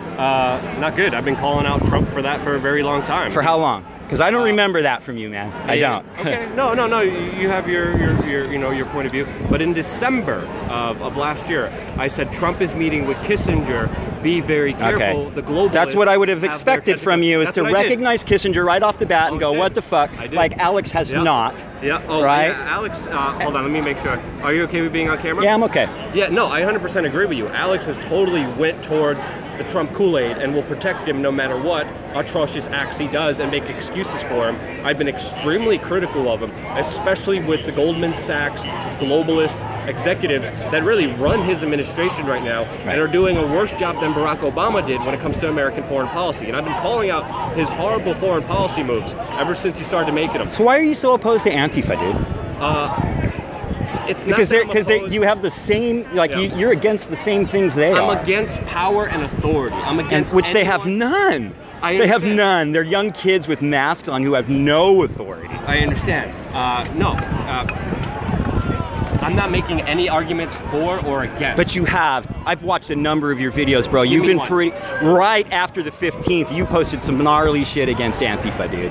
Not good. I've been calling out Trump for that for a very long time. For how long? Because I don't remember that from you, man. I don't. Okay. No. You have your point of view. But in December of last year, I said Trump is meeting with Kissinger. Be very careful. Okay. The globalists. That's what I would have expected from you, is to recognize Kissinger right off the bat and go, what the fuck? Like Alex has not. Yeah. Oh, right? Yeah, Alex, hold on. Let me make sure. Are you okay with being on camera? Yeah, I'm okay. Yeah. No, I 100% agree with you. Alex has totally went towards the Trump Kool-Aid and will protect him no matter what atrocious acts he does and make excuses for him. I've been extremely critical of him, especially with the Goldman Sachs globalist executives that really run his administration right now and are doing a worse job than Barack Obama did when it comes to American foreign policy. And I've been calling out his horrible foreign policy moves ever since he started making them. So why are you so opposed to Antifa, dude? It's because you have the same, like you're against the same things they are. I'm against power and authority. I'm against which they have none. They have none. They're young kids with masks on who have no authority. I understand. I'm not making any arguments for or against. But you have. I've watched a number of your videos, bro. You've been pretty. Right after the 15th, you posted some gnarly shit against Antifa, dude.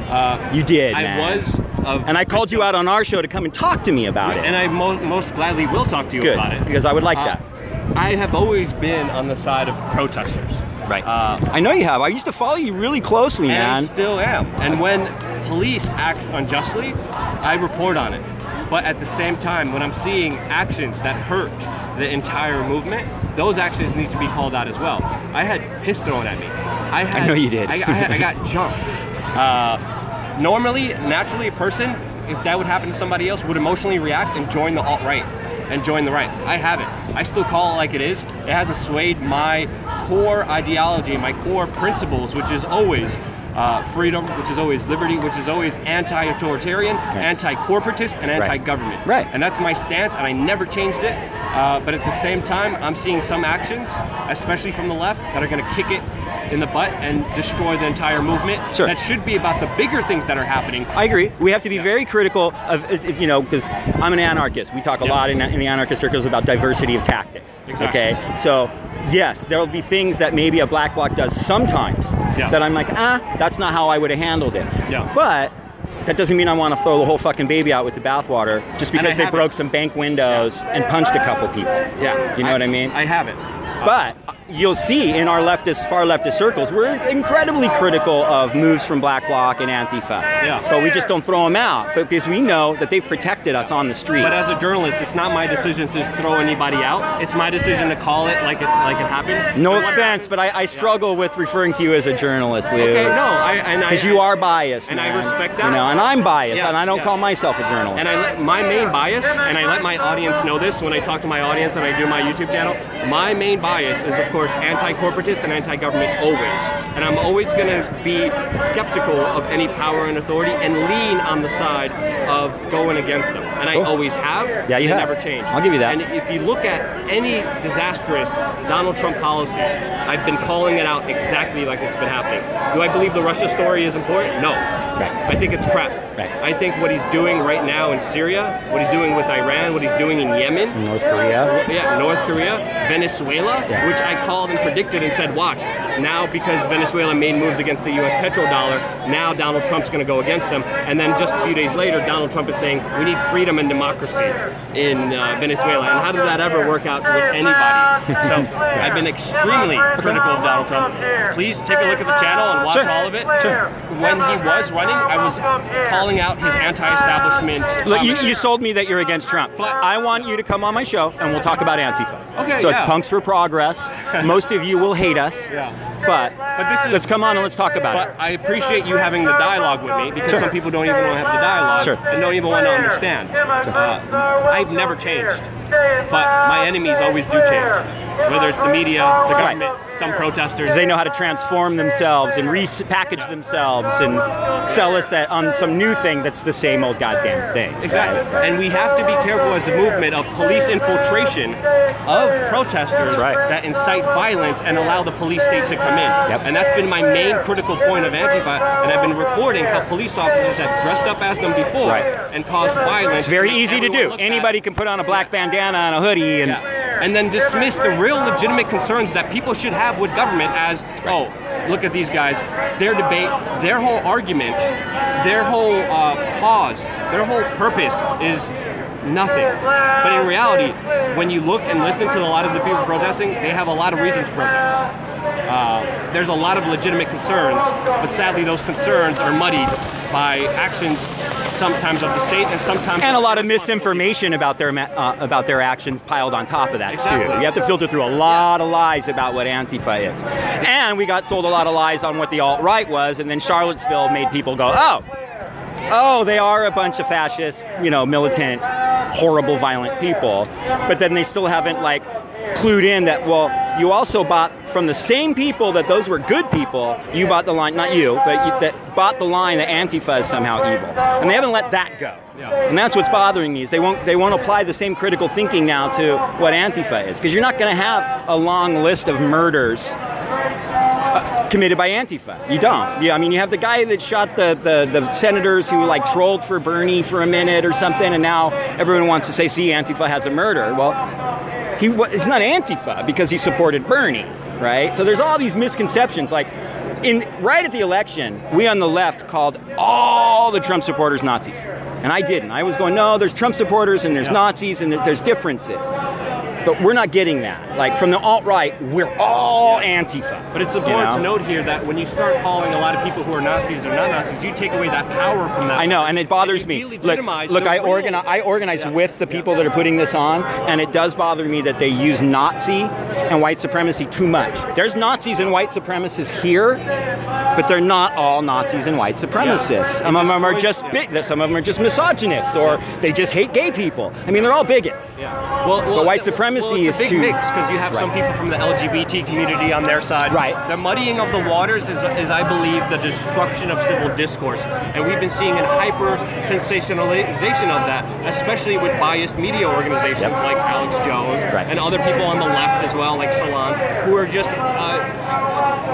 You did, man. I was. And I called you out on our show to come and talk to me about it. And I most gladly will talk to you about it. Because I would like that. I have always been on the side of protesters. Right. I know you have. I used to follow you really closely, man. And I still am. And when police act unjustly, I report on it. But at the same time, when I'm seeing actions that hurt the entire movement, those actions need to be called out as well. I had piss thrown at me. I know you did. I got jumped. Normally, naturally, a person, if that would happen to somebody else, would emotionally react and join the alt-right. and join the right. I haven't. I still call it like it is. It has assuaged my core ideology, my core principles, which is always freedom, which is always liberty, which is always anti-authoritarian, anti-corporatist, and anti-government. Right. And that's my stance, and I never changed it. But at the same time, I'm seeing some actions, especially from the left, that are going to kick it in the butt and destroy the entire movement. Sure. That should be about the bigger things that are happening. I agree. We have to be very critical of, you know, because I'm an anarchist. We talk a lot in the anarchist circles about diversity of tactics. Exactly. Okay, so yes, there will be things that maybe a black bloc does sometimes that I'm like, that's not how I would have handled it. Yeah. But that doesn't mean I want to throw the whole fucking baby out with the bathwater just because they broke some bank windows and punched a couple people. Yeah. You know what I mean? I haven't. But you'll see in our far leftist circles, we're incredibly critical of moves from Black Bloc and Antifa. Yeah. But we just don't throw them out because we know that they've protected us on the street. But as a journalist, it's not my decision to throw anybody out. It's my decision to call it like it happened. No offense, but I struggle with referring to you as a journalist, Lou. Okay, no, because you are biased, and man. I respect that. You know, and I'm biased, Yeah, and I don't yeah. call myself a journalist. And I let my main bias, and I let my audience know this when I talk to my audience and I do my YouTube channel. My main bias is, of course, anti-corporatist and anti-government always. And I'm always going to be skeptical of any power and authority and lean on the side of going against them. And I always have. Yeah, you and have. It never changed. I'll give you that. And if you look at any disastrous Donald Trump policy, I've been calling it out exactly like it's been happening. Do I believe the Russia story is important? No. Right. I think it's crap. Right. I think what he's doing right now in Syria, what he's doing with Iran, what he's doing in Yemen, North Korea. Yeah, North Korea, Venezuela, which I called and predicted and said, watch, now because Venezuela made moves against the U.S. petrodollar, now Donald Trump's going to go against them. And then just a few days later, Donald Trump is saying, we need freedom and democracy in Venezuela. And how did that ever work out with anybody? So I've been extremely critical of Donald Trump. Please take a look at the channel and watch all of it. Sure. When he was running, I was calling out his anti-establishment. Look, you sold me that you're against Trump. But I want you to come on my show and we'll talk about Antifa. Okay, so it's Punks for Progress. Most of you will hate us. But this is, let's come on and let's talk about it. But I appreciate you having the dialogue with me because some people don't even want to have the dialogue and don't even want to understand. I've never changed, but my enemies always do change. Whether it's the media, the government, some protesters. Because they know how to transform themselves and repackage themselves and sell us that on some new thing that's the same old goddamn thing. Exactly. Right? And we have to be careful as a movement of police infiltration of protesters that incite violence and allow the police state to come in. And that's been my main critical point of Antifa, and I've been recording how police officers have dressed up as them before and caused violence. It's very easy to do. Anybody can put on a black bandana and a hoodie and then dismiss the real legitimate concerns that people should have with government as, oh, look at these guys, their debate, their whole argument, their whole cause, their whole purpose is nothing. But in reality, when you look and listen to a lot of the people protesting, they have a lot of reason to protest. There's a lot of legitimate concerns, but sadly those concerns are muddied by actions sometimes of the state and sometimes a lot of misinformation about their actions piled on top of that too. You have to filter through a lot of lies about what Antifa is. And we got sold a lot of lies on what the alt-right was, and then Charlottesville made people go, oh, they are a bunch of fascist, you know, militant, horrible, violent people. But then they still haven't like clued in that, well, you also bought from the same people that those were good people, you bought the line, not you, but that bought the line that Antifa is somehow evil. And they haven't let that go. And that's what's bothering me, is they won't apply the same critical thinking now to what Antifa is. Because you're not going to have a long list of murders committed by Antifa. You don't. I mean, you have the guy that shot the senators who like trolled for Bernie for a minute or something, and now everyone wants to say, see, Antifa has a murder. Well, it's not Antifa because he supported Bernie, right? So there's all these misconceptions. Like, right at the election, we on the left called all the Trump supporters Nazis. And I didn't. I was going, no, there's Trump supporters and there's Nazis and there's differences. But we're not getting that. Like from the alt-right, we're all Antifa. But it's important to note here that when you start calling a lot of people who are Nazis or not Nazis, you take away that power from that. I know, and it bothers me. Look, I organize with the people that are putting this on, and it does bother me that they use Nazi and white supremacy too much. There's Nazis and white supremacists here, but they're not all Nazis and white supremacists. Some of them are just misogynists, or they just hate gay people. I mean, they're all bigots. Yeah. But white supremacy is a big too mix, because you have some people from the LGBT community on their side. Right. The muddying of the waters is, I believe, the destruction of civil discourse, and we've been seeing a hyper sensationalization of that, especially with biased media organizations like Alex Jones and other people on the left as well, like Salon, who are just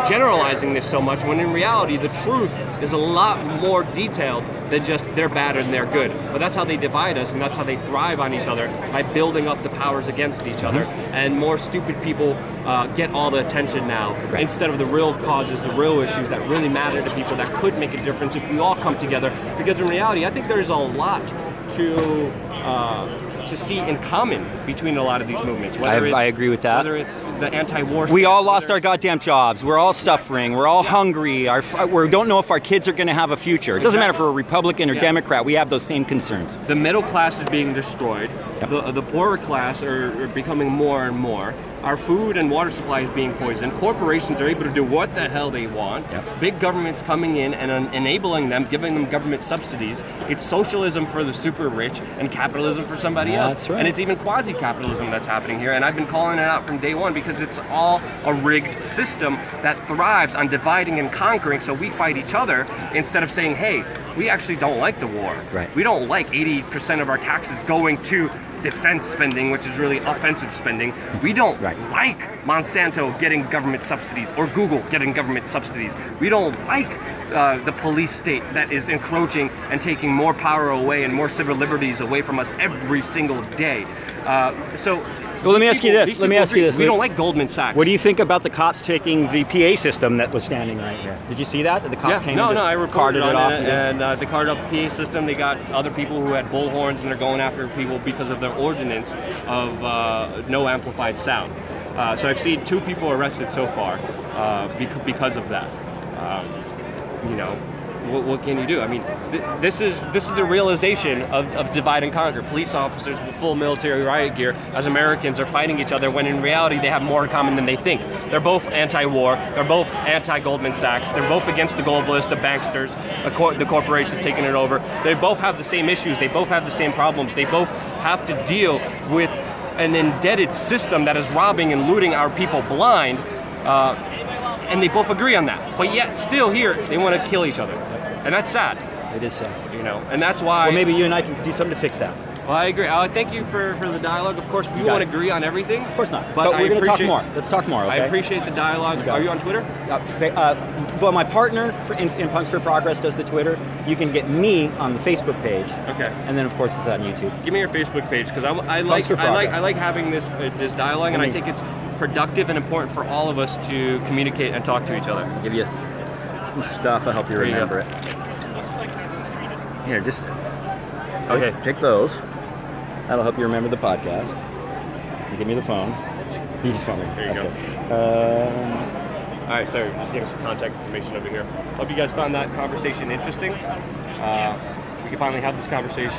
generalizing this so much, when in reality the truth is a lot more detailed than just they're bad and they're good. But that's how they divide us, and that's how they thrive on each other, by building up the powers against each other. And more stupid people get all the attention now, instead of the real causes, the real issues that really matter to people, that could make a difference if we all come together. Because in reality, I think there's a lot to see in common between a lot of these movements. I agree with that. Whether it's the anti-war. We all lost our goddamn jobs. We're all suffering. We're all hungry. We don't know if our kids are going to have a future. It doesn't matter if we're a Republican or Democrat. We have those same concerns. The middle class is being destroyed. The poorer class are becoming more and more. Our food and water supply is being poisoned. Corporations are able to do what the hell they want. Big government's coming in and enabling them, giving them government subsidies. It's socialism for the super rich and capitalism for somebody else. That's right. And it's even quasi-capitalism that's happening here. And I've been calling it out from day one, because it's all a rigged system that thrives on dividing and conquering. So we fight each other instead of saying, hey, we actually don't like the war. We don't like 80% of our taxes going to defense spending, which is really offensive spending. We don't like Monsanto getting government subsidies, or Google getting government subsidies. We don't like the police state that is encroaching and taking more power away and more civil liberties away from us every single day. Well, let me ask you this. We don't like Goldman Sachs. What do you think about the cops taking the PA system that was standing right here? Did you see that? The cops came and just I reported carted it off. And they carted off the PA system. They got other people who had bullhorns, and they're going after people because of their ordinance of no amplified sound. So I've seen 2 people arrested so far because of that. You know, what can you do? I mean, this is the realization of divide and conquer. Police officers with full military riot gear, as Americans, are fighting each other, when in reality they have more in common than they think. They're both anti-war. They're both anti-Goldman Sachs. They're both against the globalists, the banksters, the corporations taking it over. They both have the same issues. They both have the same problems. They both have to deal with an indebted system that is robbing and looting our people blind. And they both agree on that. But yet, still here, they want to kill each other. And that's sad. It is sad. You know, and that's why... Well, maybe you and I can do something to fix that. Well, I agree. Thank you for the dialogue. Of course, we won't agree on everything. Of course not. But we're going to talk more. Let's talk more, okay? I appreciate the dialogue. Are you on Twitter? Well, my partner in Punks for Progress does the Twitter. You can get me on the Facebook page. Okay. And then, of course, it's on YouTube. Give me your Facebook page, because I like having this dialogue, and I think it's productive and important for all of us to communicate and talk to each other. I'll give you some stuff. I'll help you remember it. Here, just take those. That'll help you remember the podcast. You give me the phone. You just phone me. There you go. All right, so just getting some contact information over here. Hope you guys found that conversation interesting. We can finally have this conversation.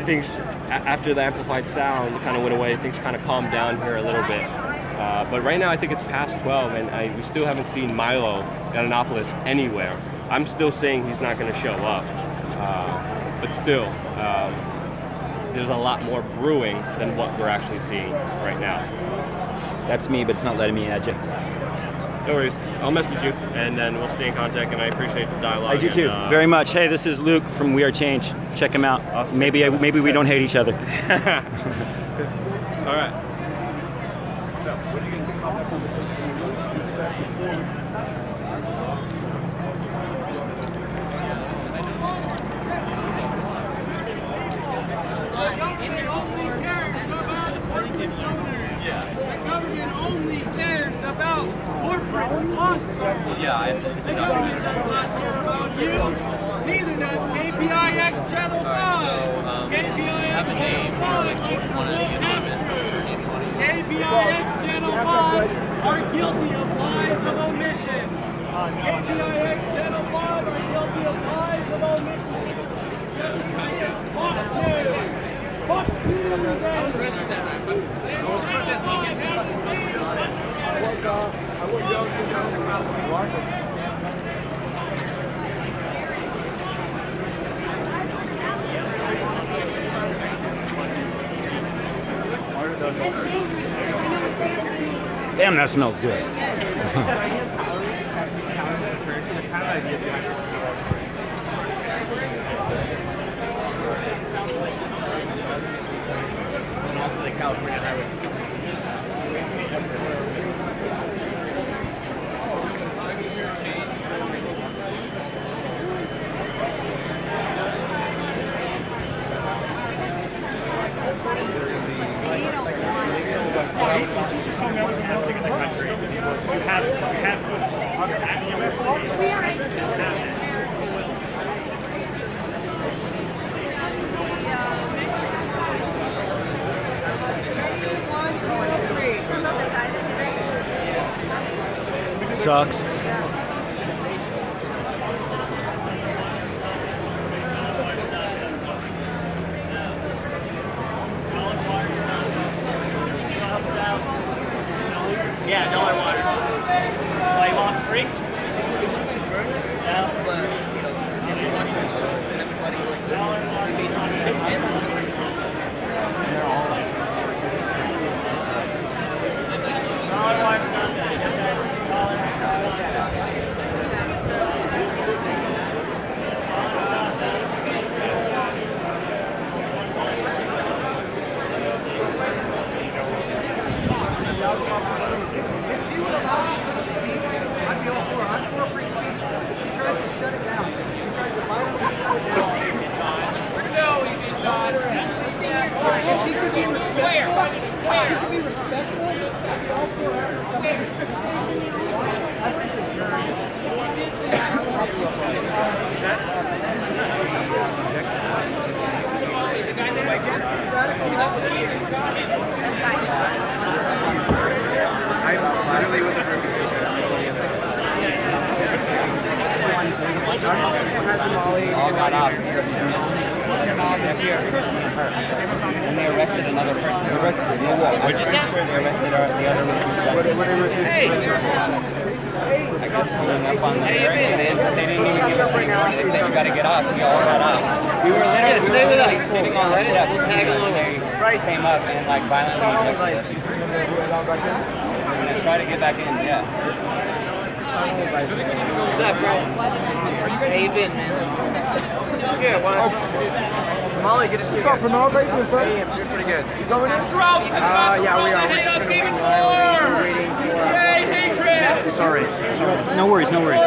Things after the amplified sound kind of went away. Things kind of calmed down here a little bit. But right now, I think it's past 12, and we still haven't seen Milo at Annapolis anywhere. I'm still saying he's not going to show up. But still, there's a lot more brewing than what we're actually seeing right now. That's me, but it's not letting me add you. No worries. I'll message you, and then we'll stay in contact, and I appreciate the dialogue. I do too, very much. Hey, this is Luke from We Are Change. Check him out. Awesome. Maybe we don't hate each other. All right. So, what do you think about The government only cares about corporate sponsors. Yeah, it does not care about you. Neither does KPIX Channel 5. KPIX have a name or like you want to be anonymous, no sure anybody. APIX Channel 5 are guilty of lies of omission. APIX Channel 5 are guilty of lies of omission. Fuck you! I was arrested that night, but I was protesting against the fucking state. I was young to know the Damn, that smells good. California highway. Sucks. Yeah, no, I water. Why you want free? Yeah. But, you know, Washington Schultz and everybody, like, they basically, they can't. They're all like, If she would allow me to speak, I'd be all for it. I'm for free speech. She tried to shut it down. She tried to violently shut it down. If she could be respectful, I'd be all for her. I appreciate I'm literally with a group of people. All got up. It's here. And they arrested another person. What'd you say? They arrested the other one. Hey! I guess pulling up on the barricade. They didn't even give us any warning. They said you gotta get off. We all got up. We were literally sitting on the steps. We'll tag along. They came up and like violently ejected us. And I tried to get back in, yeah. What's up, bro? How you been, man? Good, why don't you? Molly, get us in. What's up, Pernod? How you doing, Fred? Hey, you're pretty good. You going in? Yeah, we are. We're just going to wait in line. We're waiting for... Sorry. No worries, no worries.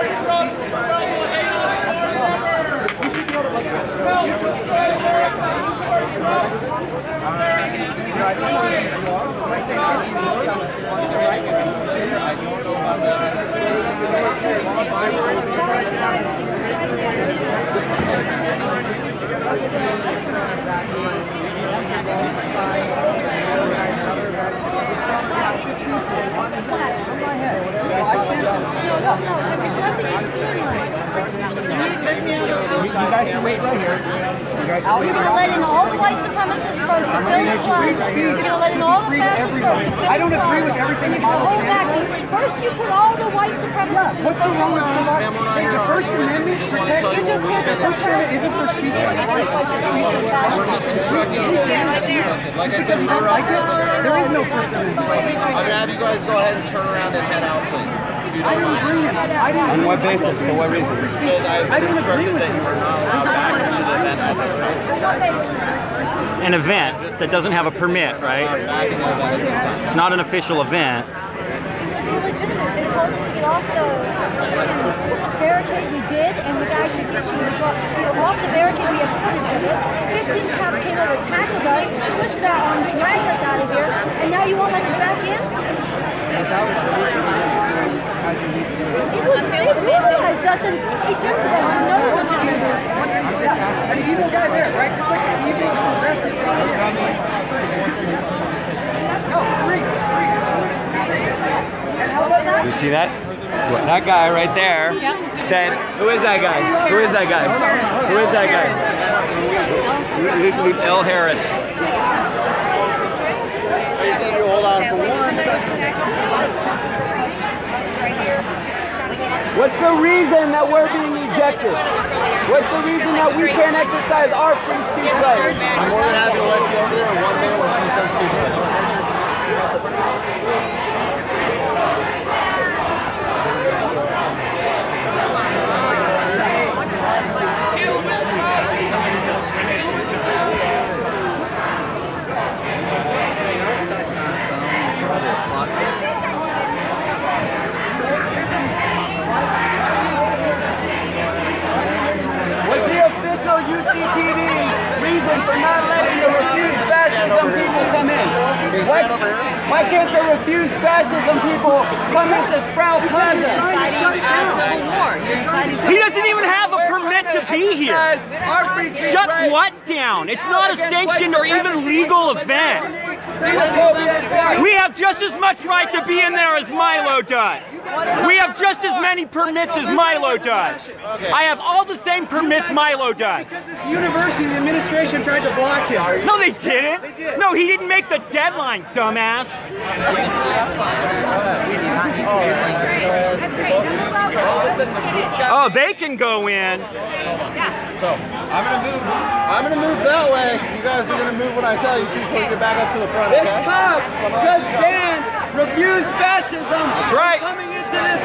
You guys can wait right here. You're going to let in all the white supremacists first to fill the plaza. You're going to let in all the fascists first to fill the plaza. I don't agree with everything. And you're going to hold back these. First you put all the white supremacists in the What's so wrong with the First Amendment protects... You just heard the First Amendment isn't for speech. We're just instructing you. Like I said, we were on There is no First Amendment. I'm going to have you guys go ahead and turn around and head out, please. I didn't agree with that. On what basis? For what reason? Because I've been instructed that you are not allowed back into the event at this time. An event that doesn't have a permit, right? It's not an official event. It was illegitimate. They told us to get off the barricade. We did, and we actually off the barricade. We have footage of it. 15 cops came over, tackled us, twisted our arms, dragged us out of here, and now you won't let us back in? It was legalized us and ejected us for no legitimate reason. An evil guy there, right? Just like an evil leftist. see that? That guy right there said, who is that guy? Who is that guy? Who is that guy? L. Harris. I just need you to hold on for 1 second. What's the reason that we're being ejected? What's the reason that we can't exercise our free speech rights? I'm more than happy to let you over there in 1 minute when she's done speaking. What's the official UCTV reason for not letting the refuse fascism people come in? Why can't the refuse fascism people come into Sproul Plaza? He doesn't even have a permit to be here. Shut what down? It's not a sanctioned or even legal event. We have just as much right to be in there as Milo does. We have just as many permits as Milo does. I have all the same permits Milo does. Because this university, the administration tried to block him. No, they didn't. They did. No, he didn't make the deadline, dumbass. Oh, they can go in. So I'm gonna move that way. You guys are gonna move when I tell you to, so we can back up to the front. This Okay? cop just banned refuse fascism. That's right. Coming into this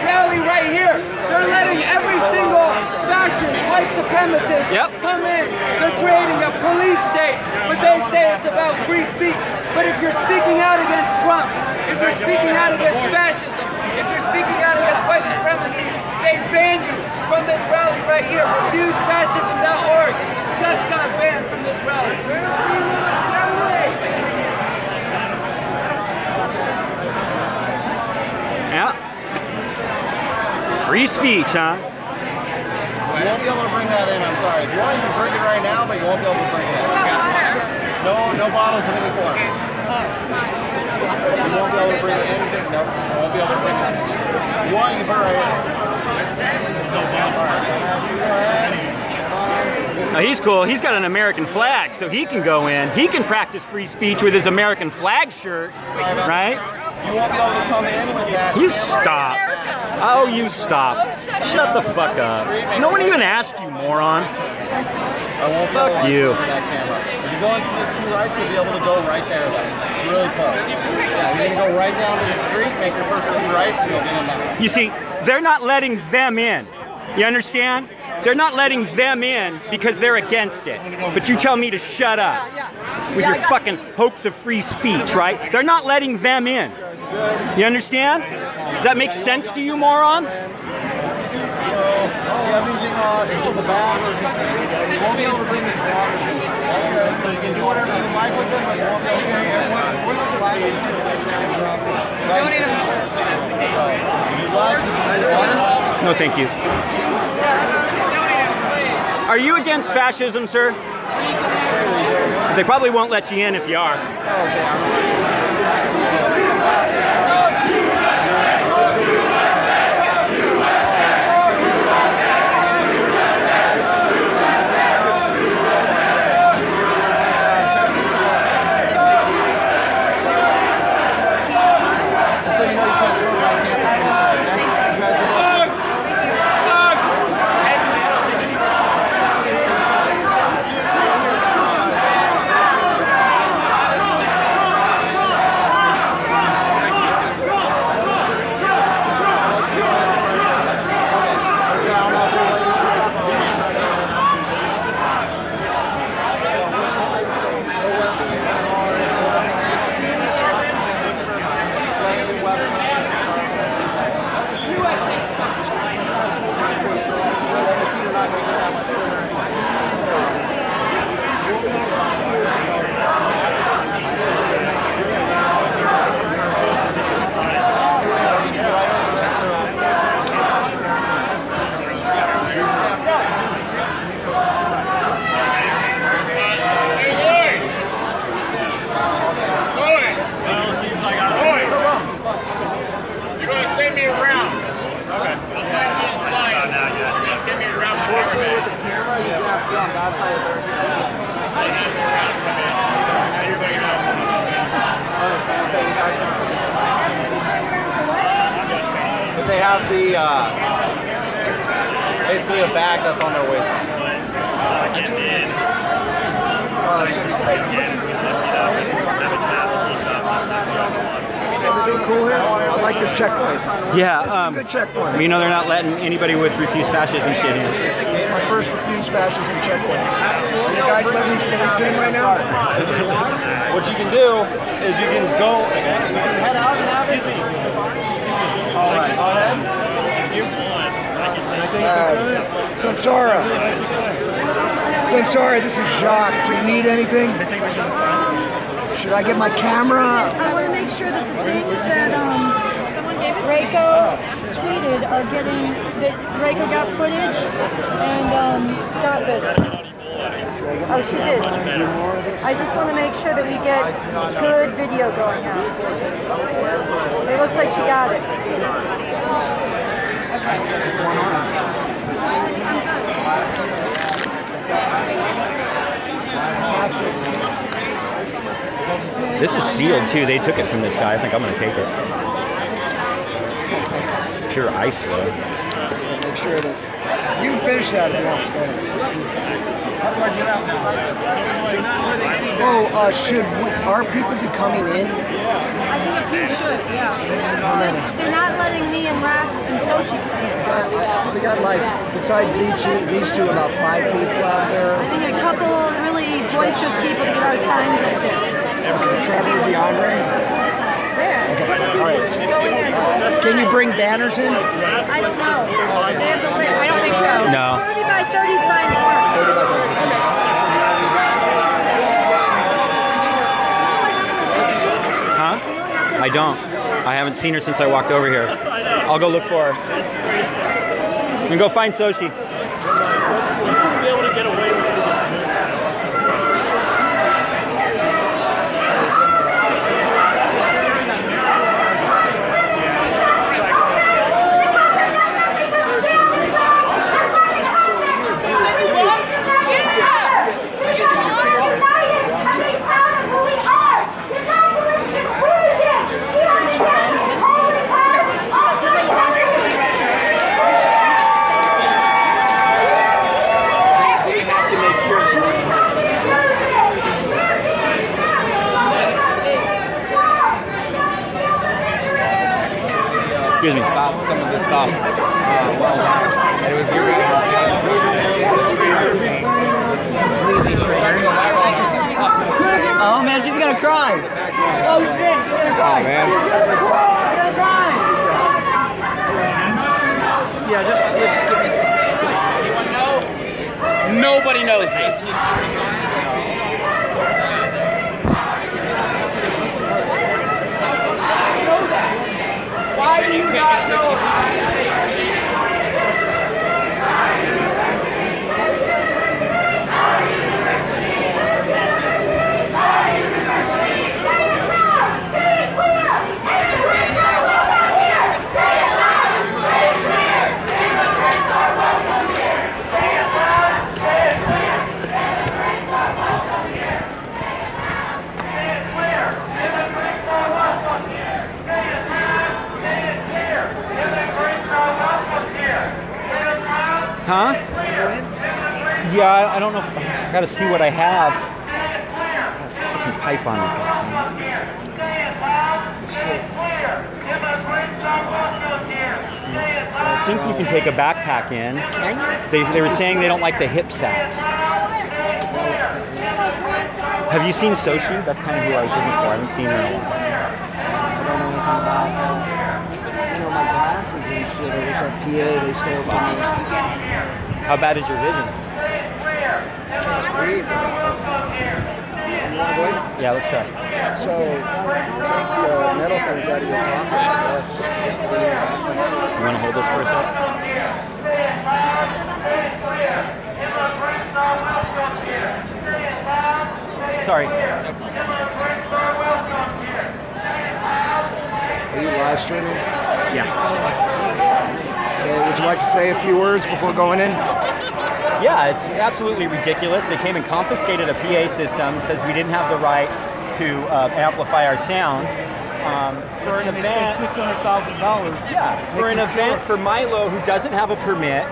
rally right here. They're letting every single fascist, white supremacist come in. They're creating a police state, but they say it's about free speech. But if you're speaking out against Trump, if you're speaking out against fascism, if you're speaking out against white supremacy, they ban you from this rally right here. RefuseFascism.org just got banned from this rally. Yeah. Free speech, huh? You won't be able to bring that in, I'm sorry. If you want, you can drink it right now, but you won't be able to bring it in. No bottles of any form. You won't be able to bring anything. No, you won't be able to bring it in. If you want, you can put it right in. Oh, he's cool. He's got an American flag, so he can go in. He can practice free speech with his American flag shirt, right? You won't be able to come in with that. You stop. Oh, you stop. Shut the fuck up. No one even asked you, moron. I won't Fuck you. that camera. If you go into the 2 rights, you'll be able to go right there, though. It's really close. Yeah, you're gonna go right down to the street, make your first 2 rights, and you'll be in there. You see, they're not letting them in. You understand? They're not letting them in because they're against it. But you tell me to shut up with your fucking hoax of free speech, right? They're not letting them in. You understand? Does that make sense to you, moron? Do you have anything on? Is this a bag? You won't be able to bring these water. So you can do whatever you like with them, but you won't be able to bring them. Don't eat them. No, thank you. Are you against fascism, sir? 'Cause they probably won't let you in if you are. have the basically a bag that's on their waist. Everything cool here? I like this checkpoint. Yeah, this is a good checkpoint. You know they're not letting anybody with refuse fascism shit in. It's my first refuse fascism checkpoint. Are you guys letting these police in right now? What you can do is you can go head out and have it. All right, go ahead. Sansara, this is Jacques. Do you need anything? Should I get my camera? I want to make sure that the things that Reiko tweeted are getting, that Reiko got footage and got this. Oh, she did. I just want to make sure that we get good video going out. It looks like she got it. This is sealed too. They took it from this guy. I think I'm going to take it. Pure ice though. Make sure it is. You can finish that if you want. Are people be coming in? I think a few should, yeah. How many? They're not letting me and Raph and Sochi play. We got like, besides these two, about 5 people out there. I think a couple really boisterous people to get our signs up there. Trevor, DeAndre? Yeah. Okay, all right. Can you bring banners in? I don't know. They have the list. I don't think so. No. 30 by 30 signs work. 30 by 30. Huh? I don't. I haven't seen her since I walked over here. I'll go look for her. I'm gonna go find Sochi. Be able to get away with it. Excuse me. About some of the stuff. It was your Oh man, she's gonna cry. Oh shit, she's gonna cry. Oh man. She's gonna cry. Yeah, just give me a second. Nobody knows this. Why do you not know? Huh? Yeah, I don't know if I gotta see what I have. A fucking pipe on it. I think you can take a backpack in. They were saying they don't like the hip sacks. Have you seen Sochi? That's kind of who I was looking for. I haven't seen her in a while. I don't know anything about that. You know, my glasses and shit are with that PA they stole from me. How bad is your vision? Can't read. You want to go in? Yeah, let's try. So, take the metal things out of your pockets. You want to hold this for a sec? Sorry. Are you live streaming? Yeah. Okay, would you like to say a few words before going in? Yeah, it's absolutely ridiculous. They came and confiscated a PA system, says we didn't have the right to amplify our sound. for an event, $600,000. Yeah, for an event for Milo who doesn't have a permit,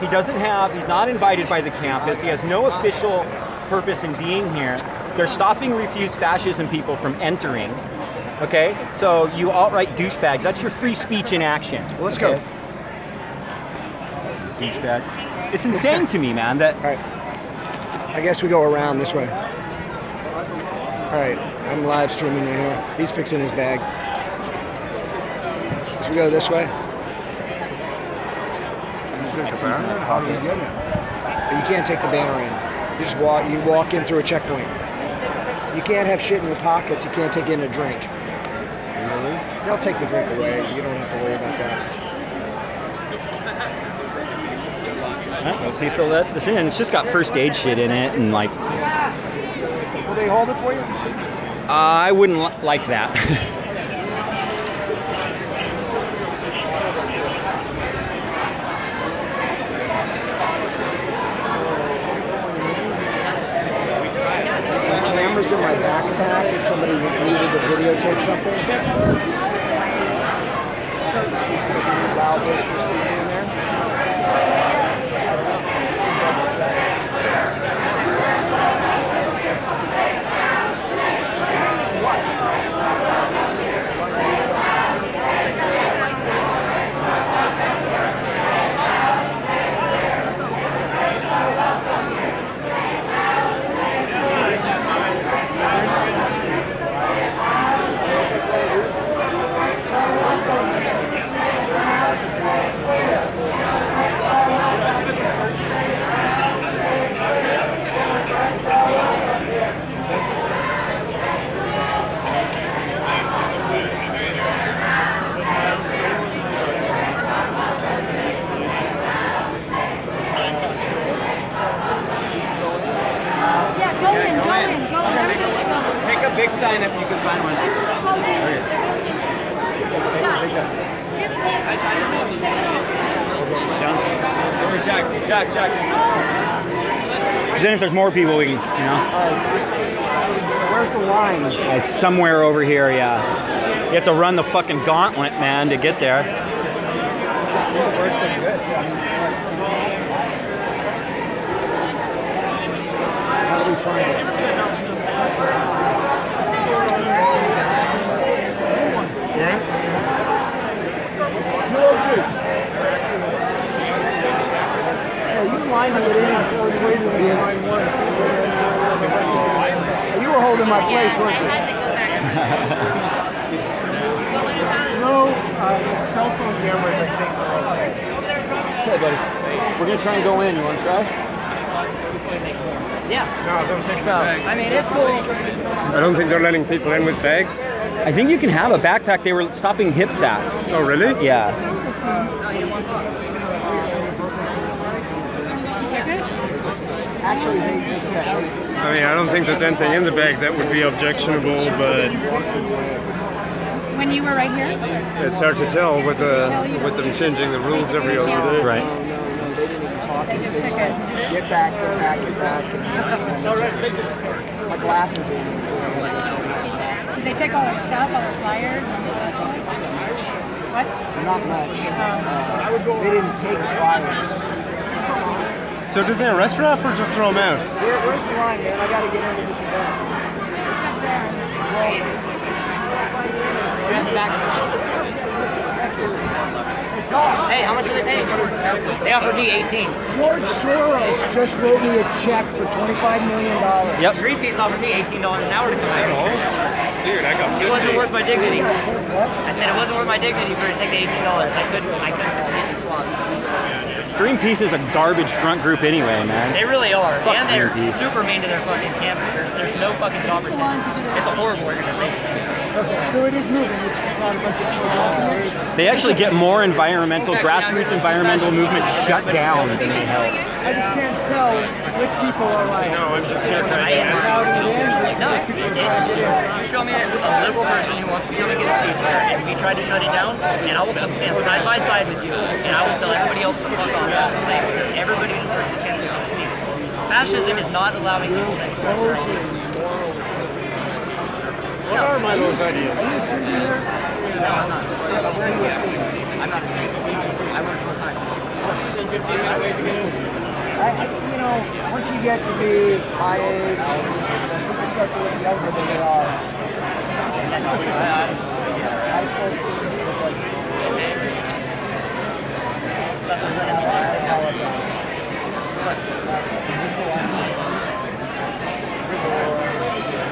he's not invited by the campus, he has no official purpose in being here. They're stopping refuse fascism people from entering. Okay, so you alt-right douchebags, that's your free speech in action. Well, let's go. Douchebag. It's insane to me, man, that... All right. I guess we go around this way. All right, I'm live streaming right here. He's fixing his bag. Should we go this way? You can't take the banner in. You just walk. You walk in through a checkpoint. You can't have shit in your pockets. You can't take in a drink. Really? They'll take the drink away. You don't have to worry about that. We'll see if they'll let this in. It's just got first aid shit in it and like... Will they hold it for you? I wouldn't like that. Some cameras in my backpack if somebody needed to videotape something. Loud boisterous people in there. Big sign if you can find one. Chuck. Because then if there's more people, we can, you know. Where's the line? Somewhere over here, yeah. You have to run the fucking gauntlet, man, to get there. How do we find it? Line to get in. You were holding my place, weren't you? No, cell phone cameras, I think. Hey, buddy. We're going to try and go in. You want to try? Yeah. No, don't take so, I mean, it's cool. I don't think they're letting people in with bags. I think you can have a backpack. They were stopping hip sacks. Oh, really? Yeah. Actually, they said. I mean, I don't think there's anything in the bags that would be objectionable, but when you were right here, it's hard to tell with them changing the rules every other day. Right. No, they didn't even talk. They just took it. Get back. My glasses are in, so Did they take all their stuff, all their flyers, and all that stuff? What? Not much. They didn't take flyers. So did they arrest Ralph or just throw him out? Where's the line, man? I gotta get into this event. Hey, how much are they paying? They offered me 18. George Soros just wrote me a check for $25 million. Yep. Greenpeace offered me $18 an hour to come out. Dude, I got 50. It wasn't worth my dignity. I said it wasn't worth my dignity for to take the $18. I couldn't complete the swap. Greenpeace is a garbage front group anyway, man. They really are. Fuck and they're Greenpeace. super mean to their fucking campusers. There's no fucking job retention. It's a horrible organization. So it is moving. It's not a bunch of They actually get more environmental, grassroots environmental movement shut down than they help. I just can't tell which people are like. No, I'm just here No, you show me a liberal person who wants to come and get a speech here, and we try to shut it down, and I will come stand side by side with you, and I will tell everybody else to fuck off just the same, because everybody deserves a chance to come speak. Fascism is not allowing people to express their ideas. What are Milo's ideas? No, I'm not. I'm not saying I work full time. You know, once you get to be my age, people start to look younger than they are. High school students look like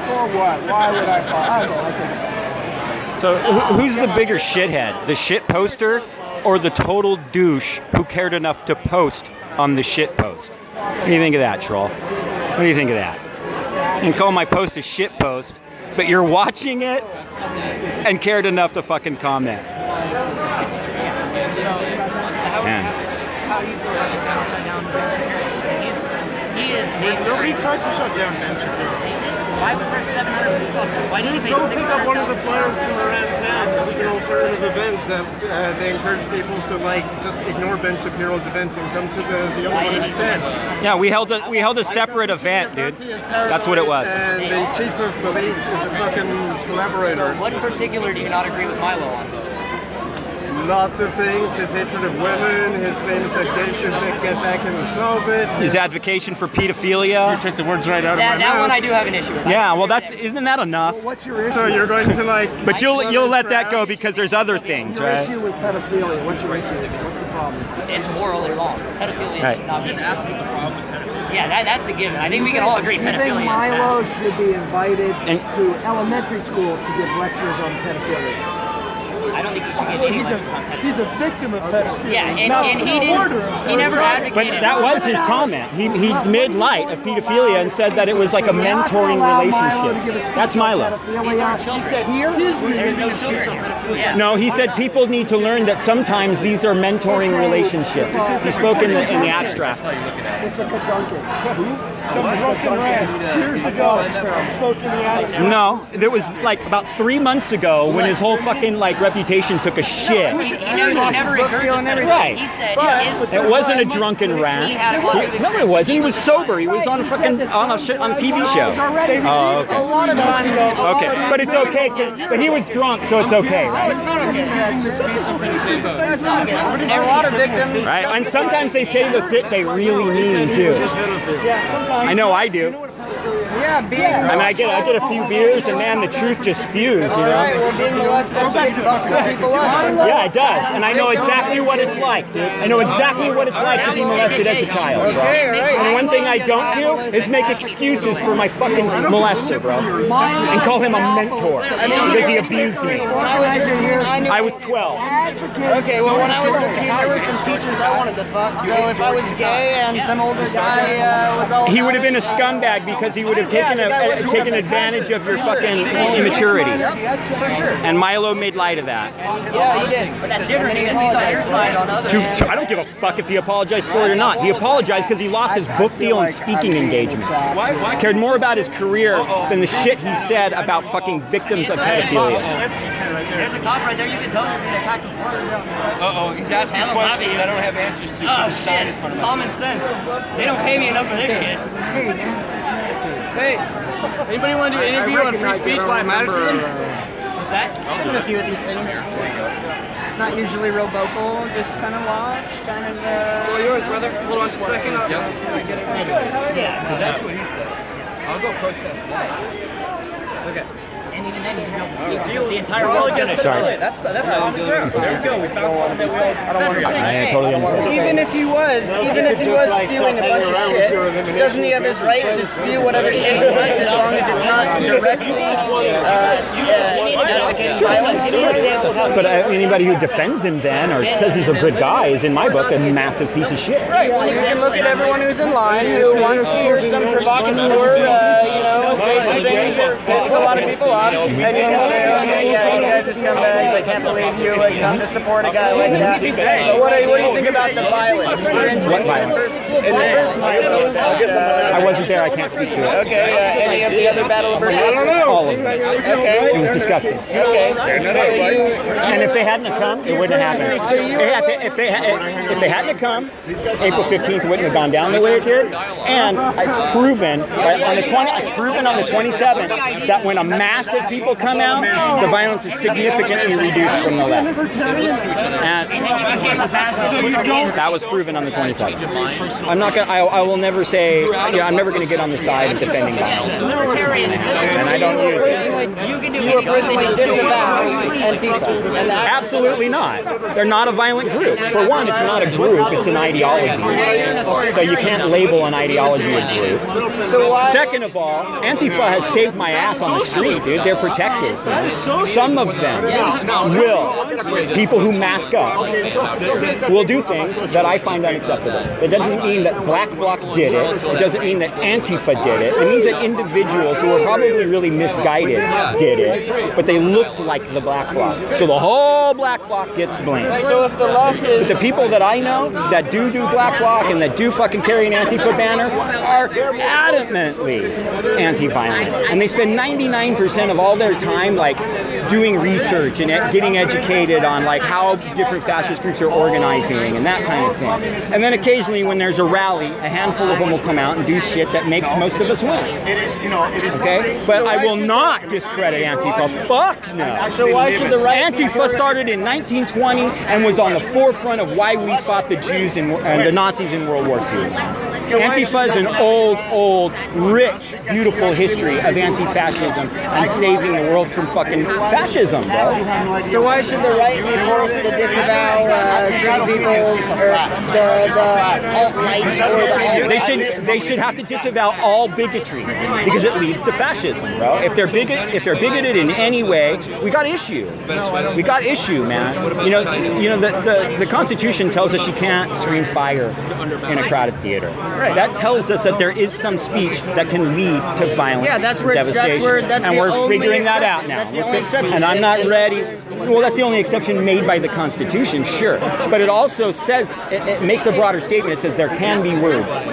or what? Why would I fall? I don't know. I think. So who's the bigger shithead? The shit poster or the total douche who cared enough to post on the shit post? What do you think of that, Troll? What do you think of that? You can call my post a shit post, but you're watching it and cared enough to fucking comment. Man. How do you feel about the town shut down Ben Shapiro? He is Nobody tried to shut down Ben Shapiro. Why was there 700 police officers? Why did he pay Don't pick up one of the $600,000? flyers from around town. This is an alternative event that they encourage people to like just ignore Ben Shapiro's event and come to the other one instead. Yeah, we held a separate event, dude. That's what it was. And the chief of police is a fucking collaborator. So what in particular do you not agree with Milo on? Lots of things. His hatred of women, his claims that gays should get back in the closet. His advocation for pedophilia. You took the words right out of my mouth. That one I do have an issue with. Yeah, well, isn't that enough? Well, what's your issue? So you're going to like... But you'll let that go because there's other things, Your right? issue with pedophilia. What's your issue? What's the problem? It's morally wrong. Pedophilia Right. should not be asking the problem with pedophilia. Yeah, that's a given. I think we can all agree Do you pedophilia think is Milo bad. should be invited to elementary schools to give lectures on pedophilia? I don't think he should get any lectures on pedophilia. He's a victim of pedophilia. Yeah, and he never advocated. But that was his comment. He made light of pedophilia and said that it was like a mentoring relationship. That's Milo. These aren't children. There's no children here. Yeah. No, he said people need to learn that sometimes these are mentoring relationships. He spoke in the abstract. It's a peduncle. Who? Some drunken rat years ago spoke in the attic. No, there was like about 3 months ago when his whole fucking like reputation took a shit. He never encouraged everything. Right. He said It wasn't a drunken rat. No, it wasn't. He was sober. He was on fucking on a TV show. Oh, okay. A lot of times. Okay, but it's okay. But he was drunk, so it's okay, No, right? it's not okay. That's not okay. There are a lot of victims. Right, and sometimes they say the shit they really mean too. I know I do. Yeah, being I mean, I get a few beers, and man, the truth just spews, you know. Alright, well, being molested fucks some people up sometimes. Yeah, it does, and I know exactly what it's like, dude. I know exactly what it's like to be molested as a child, bro. And one thing I don't do is make excuses for my fucking molester, bro, and call him a mentor because he abused me. When I was 13, I was 12. Okay, well, when I was 13, there were some teachers I wanted to fuck, so if I was gay and some older guy was all He would have been a scumbag because he would have taken advantage of your fucking immaturity. Yep, for sure. And Milo made light of that. Yeah, he did. But that's different because he's on your side on other. I don't give a fuck if he apologized for it or not. He apologized because he lost his book deal and speaking engagements. Cared more about his career than the shit he said about fucking victims of pedophilia. There's a cop right there. You can tell you're being attacked with words. Uh-oh, he's asking questions I don't have answers to. Oh shit! Common sense. They don't pay me enough for this shit. Hey, anybody want to do an interview on free speech? Why it matters to them? What's that? I've done a few of these things. Not usually real vocal, just kind of watch, kind of. All yours, brother. Hold on a second. Yeah, That's what he said. I'll go protest that. Okay. And even then, you should be able to speak because the entire world's gonna. Sorry. That's how we do it. There we go. We found something that way. That's the thing. I totally understand. Even if he was spewing a bunch of shit, doesn't he have his right to spew whatever shit he wants as long as it's not directly advocating violence? But anybody who defends him then or says he's a good guy is, in my book, a massive piece of shit. Right, so you can look at everyone who's in line who wants to hear some provocateur, say some things that piss a lot of people off, and you can say, okay, yeah, you guys are scumbags, I can't believe you would come to support a guy like that. But what do you think about the violence? For instance, in the first Milo attack, I wasn't there, I can't speak to it. okay, any of the other Battle of Berkeley? All of them. Okay. It was disgusting. Okay. So And if they hadn't have come, it wouldn't have happened. If they hadn't have come, April 15th wouldn't have gone down the way it did. And it's proven on the 27th that when a mass of people come out, the violence is significantly reduced from the left. And that was proven on the 27th. I'm not gonna. I will never say. I'm never going to get on the side of defending violence. And I don't use it. You will personally disavow Antifa. Absolutely not. They're not a violent group. For one, it's not a group, it's an ideology. So you can't label an ideology a group. Second of all, Antifa has saved my ass on the street, dude. They're protectors, man. Some of them will, people who mask up, will do things that I find unacceptable. That doesn't mean that Black Bloc did it. It doesn't mean that Antifa did it. It means that individuals who were probably really misguided did it, but they looked like the Black Bloc. So the whole Black Bloc gets blamed. So if the left is... But the people that I know that do Black Bloc and that do fucking carry an Antifa banner are adamantly anti-violent. And they spend 99% of all their time like doing research and getting educated on like how different fascist groups are organizing and that kind of thing. And then occasionally when there's a rally, a handful of them will come out and do shit that makes most of us win. Okay? But I will not discredit Antifa. Fuck no. So why should the right... Antifa started in 1920 and was on the forefront of why we fought the Jews and the Nazis in World War II. Antifa is an old, rich, beautiful history of anti-fascism and saving the world from fucking fascism, bro. So why should the right be forced to disavow certain people's, or the alt-right, or the alt-right? They should have to disavow all bigotry because it leads to fascism, bro. If they're bigoted in any way, we got issue. We got issue, man. You know, the Constitution tells us you can't scream fire in a crowded theater. Right. That tells us that there is some speech that can lead to violence, devastation, and we're figuring that out now. And I'm not ready. Well, that's the only exception made by the Constitution, sure. But it also says, it makes a broader statement. It says there can be words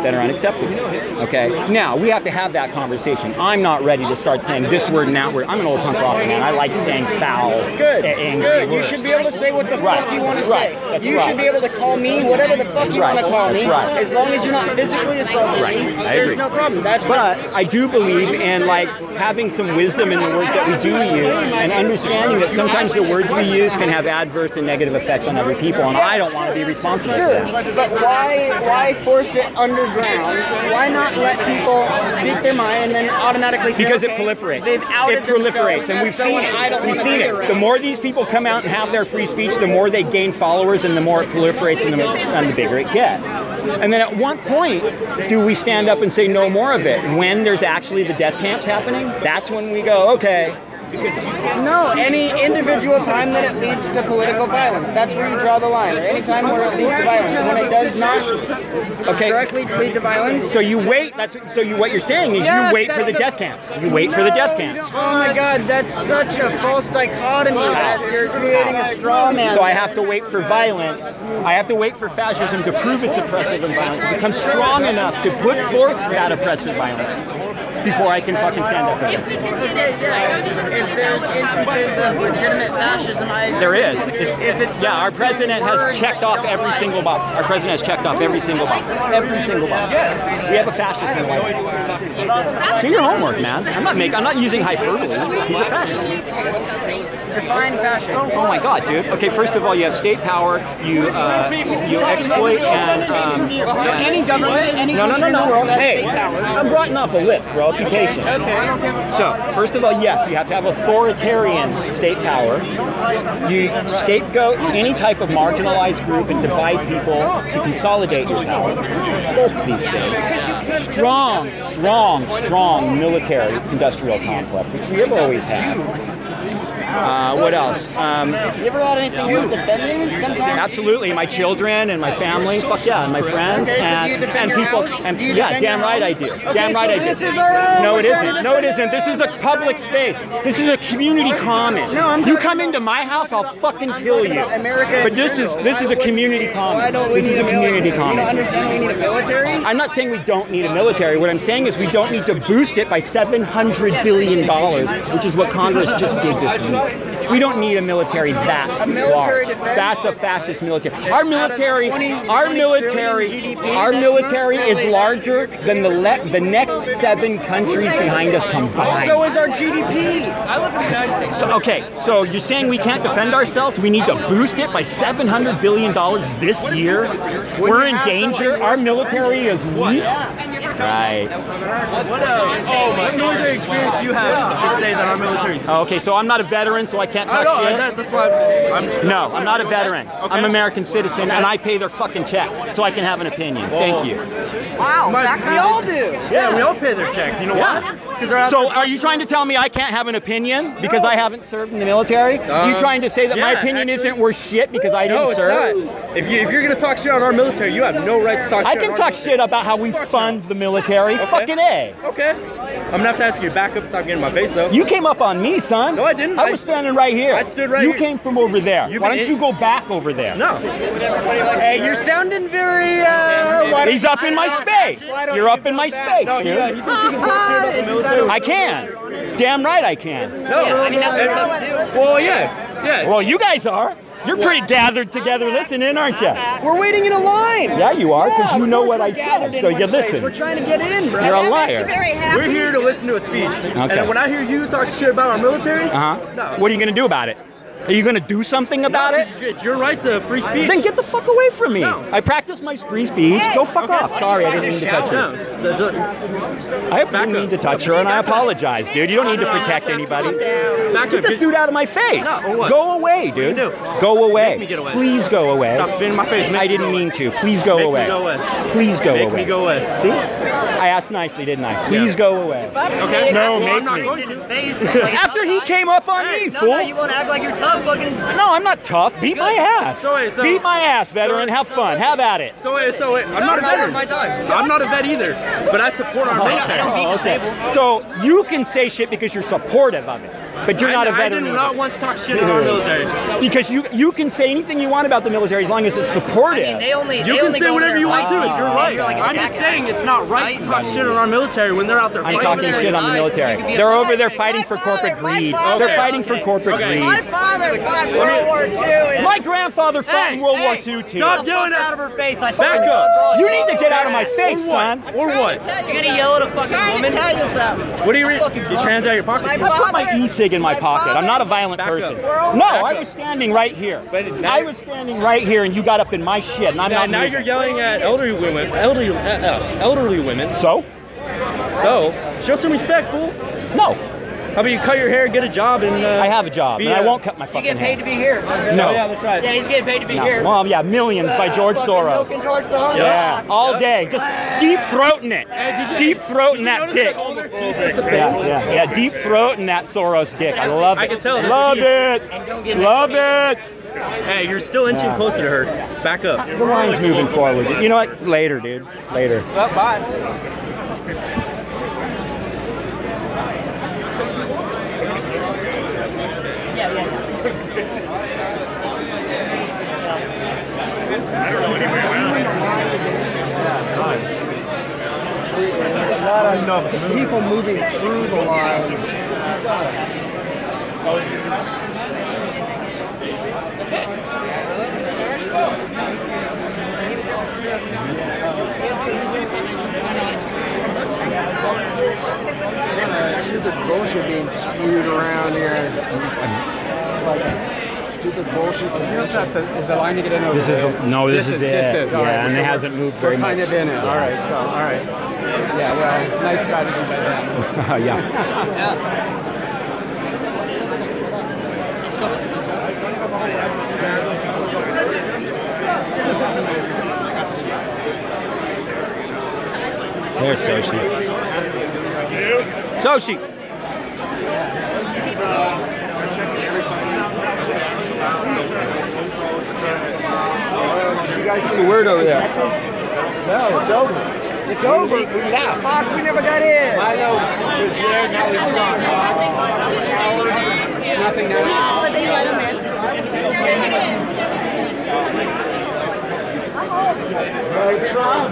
that are unacceptable. Okay? Now, we have to have that conversation. I'm not ready to start saying this word and that word. I'm an old punk rocker, man. I like saying foul, angry words. You should be able to say what the fuck you want to say. You should be able to call me whatever the fuck you want to call me. As long as you're not physically assaulting me, there's no problem. But I do believe in like having some wisdom in the words that we do use and understanding that sometimes the words we use can have adverse and negative effects on other people, and I don't want to be responsible for that. But why force it underground? Why not let people speak their mind and then automatically say, because it proliferates. They've outed it proliferates, and we've seen it. We've seen it. The more these people come out and have their free speech, the more they gain followers, and the more it proliferates, and the bigger it gets. And then at what point do we stand up and say no more of it? When there's actually the death camps happening, that's when we go, okay. No, any individual time that it leads to political violence. That's where you draw the line. Or any time where it leads to violence. When it does not directly lead to violence. So you wait. What you're saying is you wait for the death camp. You wait for the death camp. Oh my God, that's such a false dichotomy that you're creating a straw man. So I have to wait for violence. I have to wait for fascism to prove it's oppressive and violent, to become strong enough to put forth that oppressive violence before I can fucking stand up. If there's instances of legitimate fascism, I agree. There is. Our president has checked off every single box. Our president has checked off every single box. Every single box. Yes. We have a fascist in the White House. Do your homework, man. I'm not using hyperbole. He's a fascist. Define fascism. Oh my God, dude. Okay, first of all, you have state power. You exploit and. So any government, any country in the world has state power. I'm writing off a list, bro. Be patient. Okay. So, first of all, yes, you have to have authoritarian state power. You scapegoat any type of marginalized group and divide people to consolidate your power. Both of these things. Strong military industrial complex, which we have always had. What else? You ever had anything worth defending? Sometimes. Absolutely, my children and my family. Fuck yeah, and my friends and people. And yeah, damn right I do. Damn right I do. No, it isn't. No, it isn't. This is a public space. This is a community common. You come into my house, I'll fucking kill you. But this is a community common. This is a community common. You don't understand we need a military? I'm not saying we don't need a military. What I'm saying is we don't need to boost it by $700 billion, which is what Congress just did this week. We don't need a military that large. That's a fascist military. Our military is larger than the next 7 countries behind us combined. So is our GDP. I live in the United States. So, okay, so you're saying we can't defend ourselves? We need to boost it by $700 billion this year? We're in danger? Our military is weak? Right. What military experience do you have to say that our military is weak? Okay, so I'm not a veteran, so I can't talk shit? That's why No, I'm not a veteran. Okay. I'm an American citizen, and I pay their fucking checks, so I can have an opinion. Thank you. Wow, we all do. Yeah, we all pay their checks. You know what? So are you trying to tell me I can't have an opinion because I haven't served in the military? Are you trying to say that my opinion isn't worth shit because I didn't serve? Not. If you're going to talk shit on our military, you have no right to talk shit I can talk shit about how we fund the military. Okay. Fucking A. Okay. I'm going to have to ask you to back up and stop getting in my face, though. You came up on me, son. No, I didn't. I was standing right here. I stood right here. You came from over there. Why don't you go back over there? No. Hey, you're sounding very, He's up in my space. You're up in my space, dude. You think you can talk shit about the military? I can. Damn right I can. No. Yeah, I mean, that's what cooks do. Well, yeah. Well, you guys are. You're pretty gathered together listening, aren't you? We're waiting in a line. Yeah, you are, because you know what I said, so you listen. We're trying to get in, bro. You're a liar. We're here to listen to a speech. Okay. And when I hear you talk shit about our military, no. What are you going to do about it? Are you going to do something about it? It's your right to free speech. Then get the fuck away from me. No. I practice my free speech. Go fuck off. Sorry, I didn't mean to touch her. I didn't mean to touch her, and I apologize, dude. You don't need to protect anybody. Get this dude out of my face. Go away, dude. Go away. Please go away. Stop spitting in my face. I didn't mean to. Please go away. Please go away. Make me go away. See? I asked nicely, didn't I? Please go away. Okay. No, I'm make not me. going in his face. After he came up on me, fool. No, you won't act like you're tough. Fucking. No, I'm not tough. Beat my ass. Beat my ass, veteran. Have fun. Have at it. So wait. I'm not a veteran. I'm not a vet either, but I support our military. So you can say shit because you're supportive of it, but you're not a veteran. I did not once talk shit on our military. Because you can say anything you want about the military as long as it's supportive. I mean, you can say whatever you want to. It's your right. I'm just saying it's not right to talk shit on our military when they're out there fighting. I'm talking shit on the military. They're over there fighting for corporate greed. They're fighting for corporate greed. My father fought World War II. My grandfather fought in World War II too. Stop yelling out of her face. Back up. You need to get out of my face, son. Or what? You're gonna yell at a fucking woman? Tell you something. What do you read? You trans out of your pocket? I put my e-cig in my pocket. I'm not a violent person. No, I was standing right here. I was standing right here, and you got up in my shit, and I'm not. Now you're yelling at elderly women. Elderly women. So show some respect, fool. No. How about you cut your hair, get a job, and I have a job, and I won't cut my fucking hair. You get paid to be here. No. Yeah, that's right. Yeah, he's getting paid to be here. Well, yeah, millions by George Soros. George Soros. Yeah, all day, just deep throating it. Deep throating that dick. Yeah, deep throating that Soros dick. I love it. I can tell. Love it. Love it. Hey, you're still inching closer to her. Back up. The line's moving forward. You know what? Later, dude. Later. Well, bye. Not enough people moving through the line. Stupid bullshit being spewed around here. It's like a stupid bullshit convention. Is the line to get in over This is it. This is Yeah, all right. and So it hasn't moved very we're much. kind of in it. All right. So, all right. Yeah, well, nice strategy by that. Yeah. Let's go. There's Soshi. Soshi! What's the word over there? No, it's over. It's over. We left. Fuck, we never got in. Milo was there, now he's gone. Nothing now. But they let him in. No Trump,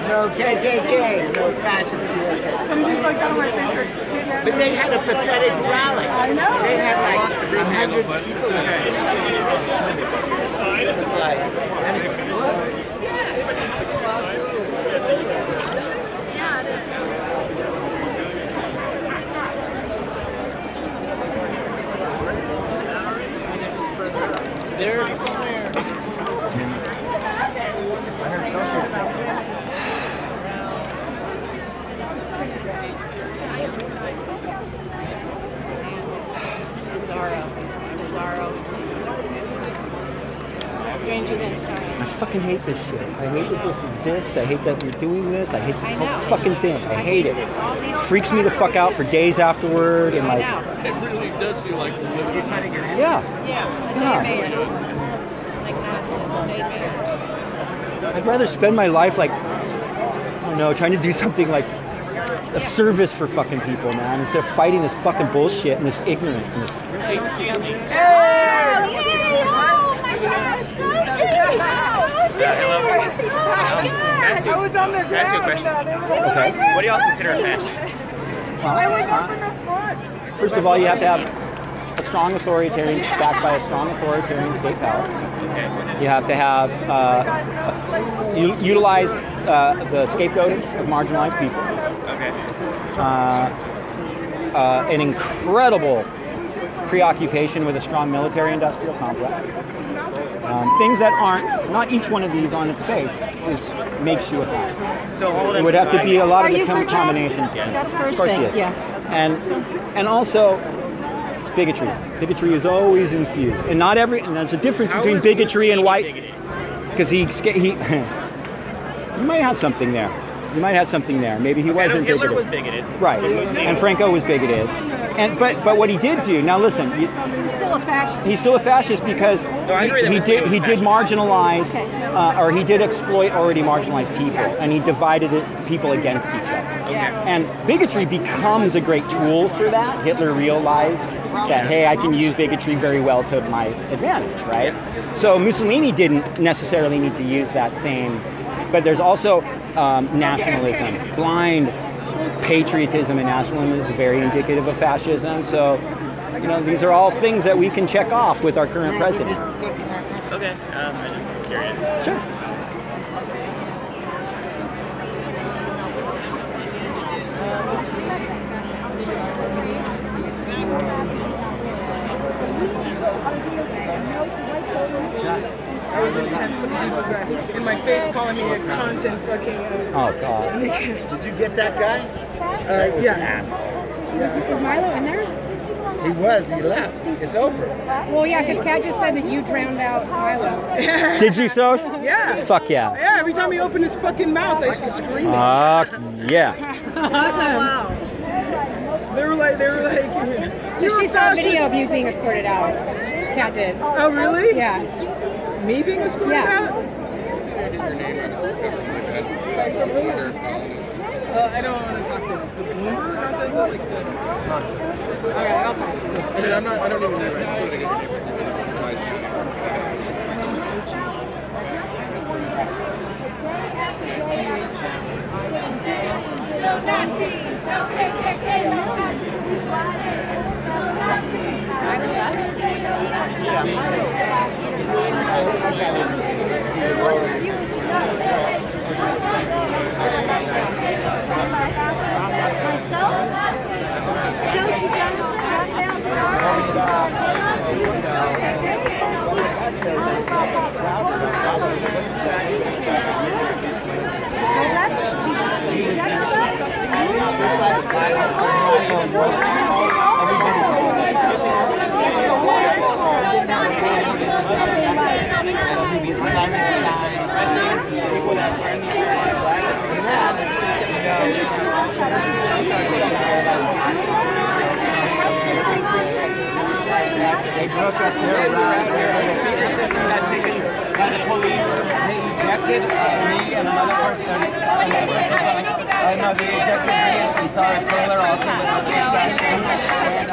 no KKK, no fascist USA. Some people got on my Facebook. But they had a pathetic rally. I know. They had like 100 people in it. It was like, There somewhere. Stranger than I science. fucking hate this shit. I hate that this exists. I hate that we're doing this. I hate this whole fucking thing. I hate it. It freaks me the fuck out for days afterward. And like, It really does feel like we're living in a yeah. I'd rather spend my life like, I don't know, trying to do something like a service for fucking people, man, instead of fighting this fucking bullshit and this ignorance. And this... I was on the ground. Can I ask you a question? Okay. What do y'all consider a fascist? I was up in the front. First of all, you have to have a strong authoritarian, backed by a strong authoritarian state power. You have to have utilize the scapegoating of marginalized people. An incredible preoccupation with a strong military-industrial complex. Things that aren't, not each one of these on its face makes you a fascist. So all of them. It would have to be a lot of Are you different for Trump? combinations. That's first Of course thing, he is. yeah. And also bigotry. Bigotry is always infused, and not every. And there's a difference between bigotry and white. Because he you might have something there. You might have something there. Maybe he wasn't Hitler bigoted. was bigoted. Right. And Franco was bigoted. And but what he did do. Now listen. He's still a fascist. He's still a fascist because he did marginalize, or he did exploit already marginalized people, and he divided people against each other. And bigotry becomes a great tool for that. Hitler realized that, hey, I can use bigotry very well to my advantage, right? So Mussolini didn't necessarily need to use that same, but there's also nationalism, blind patriotism and nationalism is very indicative of fascism. So, you know, these are all things that we can check off with our current president. Okay, I'm just curious. Sure. That was intense. Some people's in my face calling me a cunt and fucking. Oh God. Did you get that guy? Yeah. Is Milo in there? He was. He left. It's over. Well, yeah, because Kat just said that you drowned out Milo. Did you, Soch? Yeah. Fuck yeah. Yeah, every time he opened his fucking mouth, I screamed. Yeah. Awesome. Wow. They were like. So she saw a video of you being escorted out. Kat did. Oh, really? Yeah. Me being escorted out? I did your name, I discovered my bad. I don't want to talk to the Bloomberg. Aren't those like the? Okay, I'll talk to you. I mean, I don't even know. I just wanted to get your name. My name is Sochi. No Nazis! No KKK! No Nazis! Myself, Sochi Johnson, Raphael They broke up their ride. Got taken by the police. They ejected me and another person. No, they ejected me and Sarah Taylor also with the distraction. And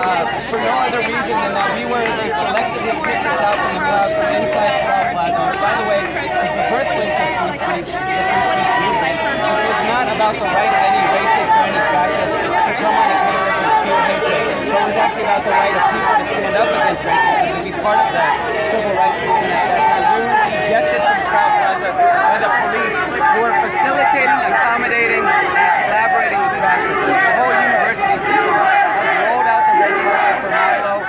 for no other reason than that they selectively picked us out from the crowd from inside Straw Plaza, which by the way is the birthplace of free speech, the free speech movement, which was not not about the right of any racist or any fascist to come on the campus and spew hatred. So it was actually about the right of people to stand up against racism, to be part of the civil rights movement at that time. We were ejected from South Plaza by the police who were facilitating, accommodating, and collaborating with fascism. The whole university system has rolled out the red carpet for Milo.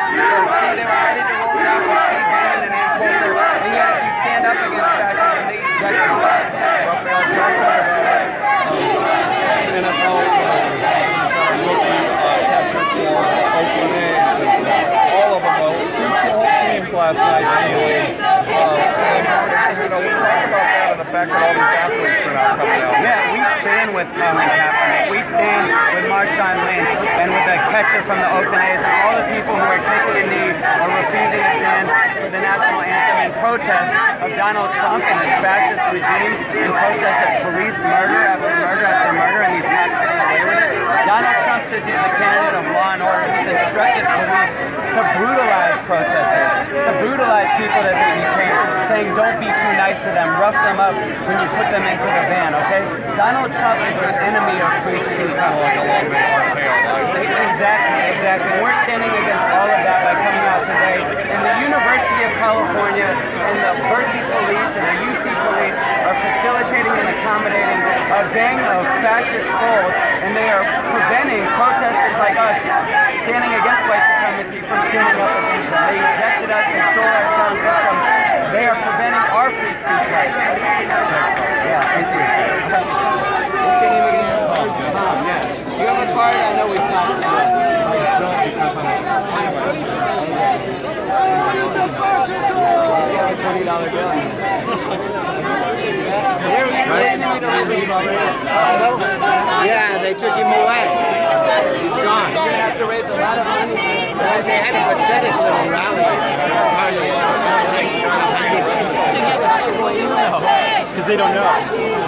They were ready to roll it out for Steve Bannon and Ann Coulter, and yet if you stand up against fascism, they eject you. And it's all all of them, two whole teams last night anyway. You know, we talked about that and the fact that all these athletes are now coming out. Yeah, we stand with Kaepernick. We stand with Marshawn Lynch and with the catcher from the Oakland A's and all the people who are taking a knee or refusing to stand for the national anthem in protest of Donald Trump and his fascist regime, in protest of police murder after murder after murder and these cops getting away with it. Donald Trump says he's the candidate of law and order. He's instructed police to brutalize protesters, to brutalize people that they detain, saying don't be too nice to them, rough them up when you put them into the van, okay? Donald Trump is the enemy of free speech. Exactly. We're standing against all of that by coming out today. And the University of California and the Berkeley police and the UC police are facilitating and accommodating a gang of fascist trolls, and they are preventing protesters like us standing against white supremacy from standing up against them. They ejected us, they stole our sound system. They are preventing our free speech rights. Yeah, thank you. What's your name again? Tom, yeah. You have a card? I know we've talked about it. $20 bill. Yeah, they took him away. He's gone. You have to raise a lot of money. Well, they had a pathetic little rally. Because they don't know.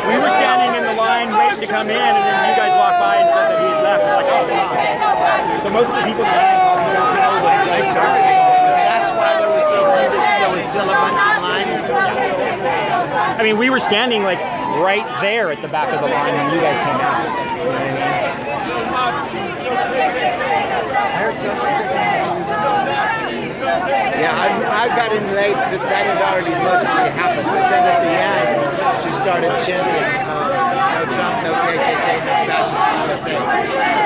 We were standing in the line waiting to come in, and then you guys walked by and said that he's left. We're like, oh, it's gone. So most of the people in the line probably don't know what he's like. That's why there was so few. There was still a bunch in line. I mean, we were standing like right there at the back of the line when you guys came out. You know what I mean? Yeah, I got in late, but that had already mostly happened. But then at the end, she started chanting, no Trump, no KKK, no fascist USA.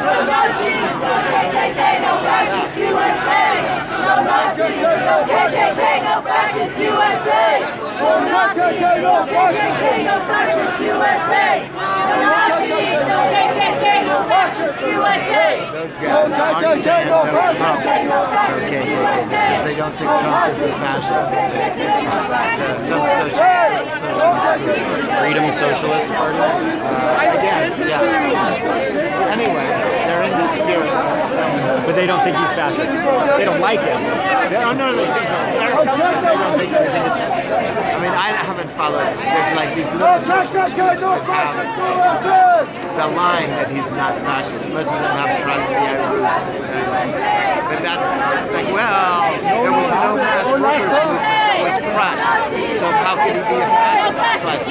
No Nazis, no KKK, no fascist USA. No Nazis, no KKK, no fascist USA. No Nazis, no KKK, no fascist USA. No Nazis, no KKK, no fascist USA. Those guys aren't saying no Trump, no KKK, because they don't think Trump is a fascist. It's some socialist group. Freedom Socialist Party? I guess, yeah. Anyway, they're in the spirit. But they don't think he's fascist. They don't like him. No, they think it's terrible. They don't think it's... I mean, I haven't followed. There's like these little socialist groups that have the line that he's not fascist. Most of them have Trotskyite roots. But that's, it's like, well, there was no mass workers movement that was crushed. So how could he be a fascist? It's like,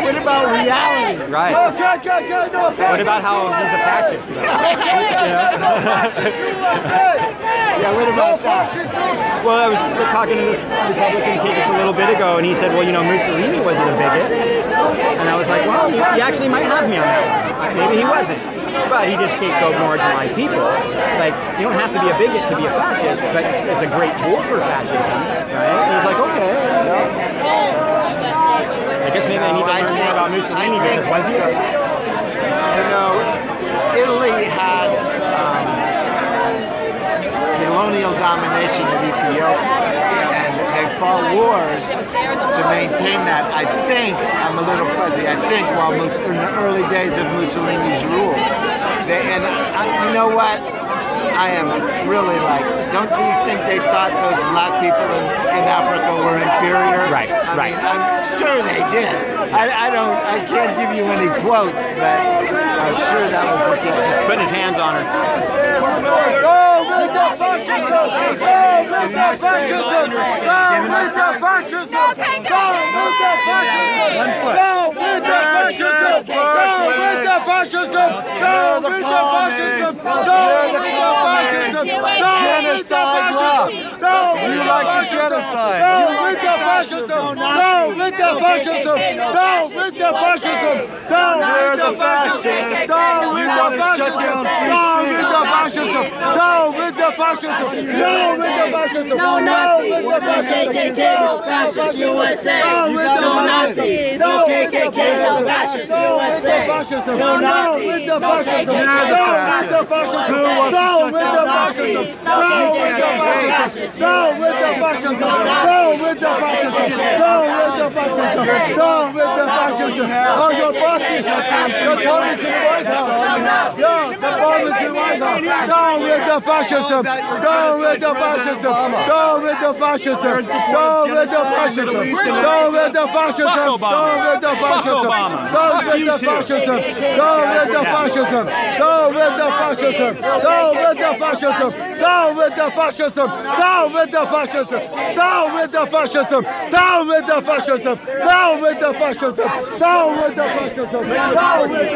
what about reality? Right. What about how he's a fascist? Yeah, what about that? Well, I was talking to this Republican kid just a little bit ago, and he said, well, you know, Mussolini wasn't a bigot. And I was like, well, you actually might have me on that one. Maybe he wasn't. But he did scapegoat marginalized people. Like, you don't have to be a bigot to be a fascist, but it's a great tool for fascism, right? And he's like, okay, I guess maybe I need to learn more about Mussolini because was he? You know, Italy had colonial domination of Ethiopia, and they fought wars to maintain that. I think, I'm a little fuzzy, I think while in the early days of Mussolini's rule. You know what? I am really like, don't you think they thought those black people in Africa were inferior? Right, I mean, I'm sure they did. I can't give you any quotes, but I'm sure that was the case. He's putting his hands on her. Go, fascism! Down with the fascism! Down with the fascism! Down with the fascism! Down with the fascism! Down with the fascism! Down with the fascism! Down with the fascism! Down with the fascism! Down with the fascism! Down with the fascism! Down with the fascism! Down with the fascism! Down with the fascism! Down with the fascism! Down with the fascism! Down with the fascism! Down with the fascism! No Nazis! No KKK! No fascist USA! No Nazis! No KKK! No fascist USA! No Nazis! No KKK! No fascist USA! Down with the fascism! Down with the fascism! Down with the fascism! Down with the fascism! Down with the fascism! Down with the fascism! Oh, your bosses! Your Tony's in the White House! Yeah, the bomb is in the White House! Down with the fascism! Down with the fascism! Down with the fascism! Down with the fascism! Down with the fascism! Down with the fascism! Down with the fascism! Down with the fascism! Down with the fascism! Down with the fascism! Down with the fascism! Down with the fascism! Down with the fascism! Down with the fascism! Down with the fascism! Down with the fascism! Down with the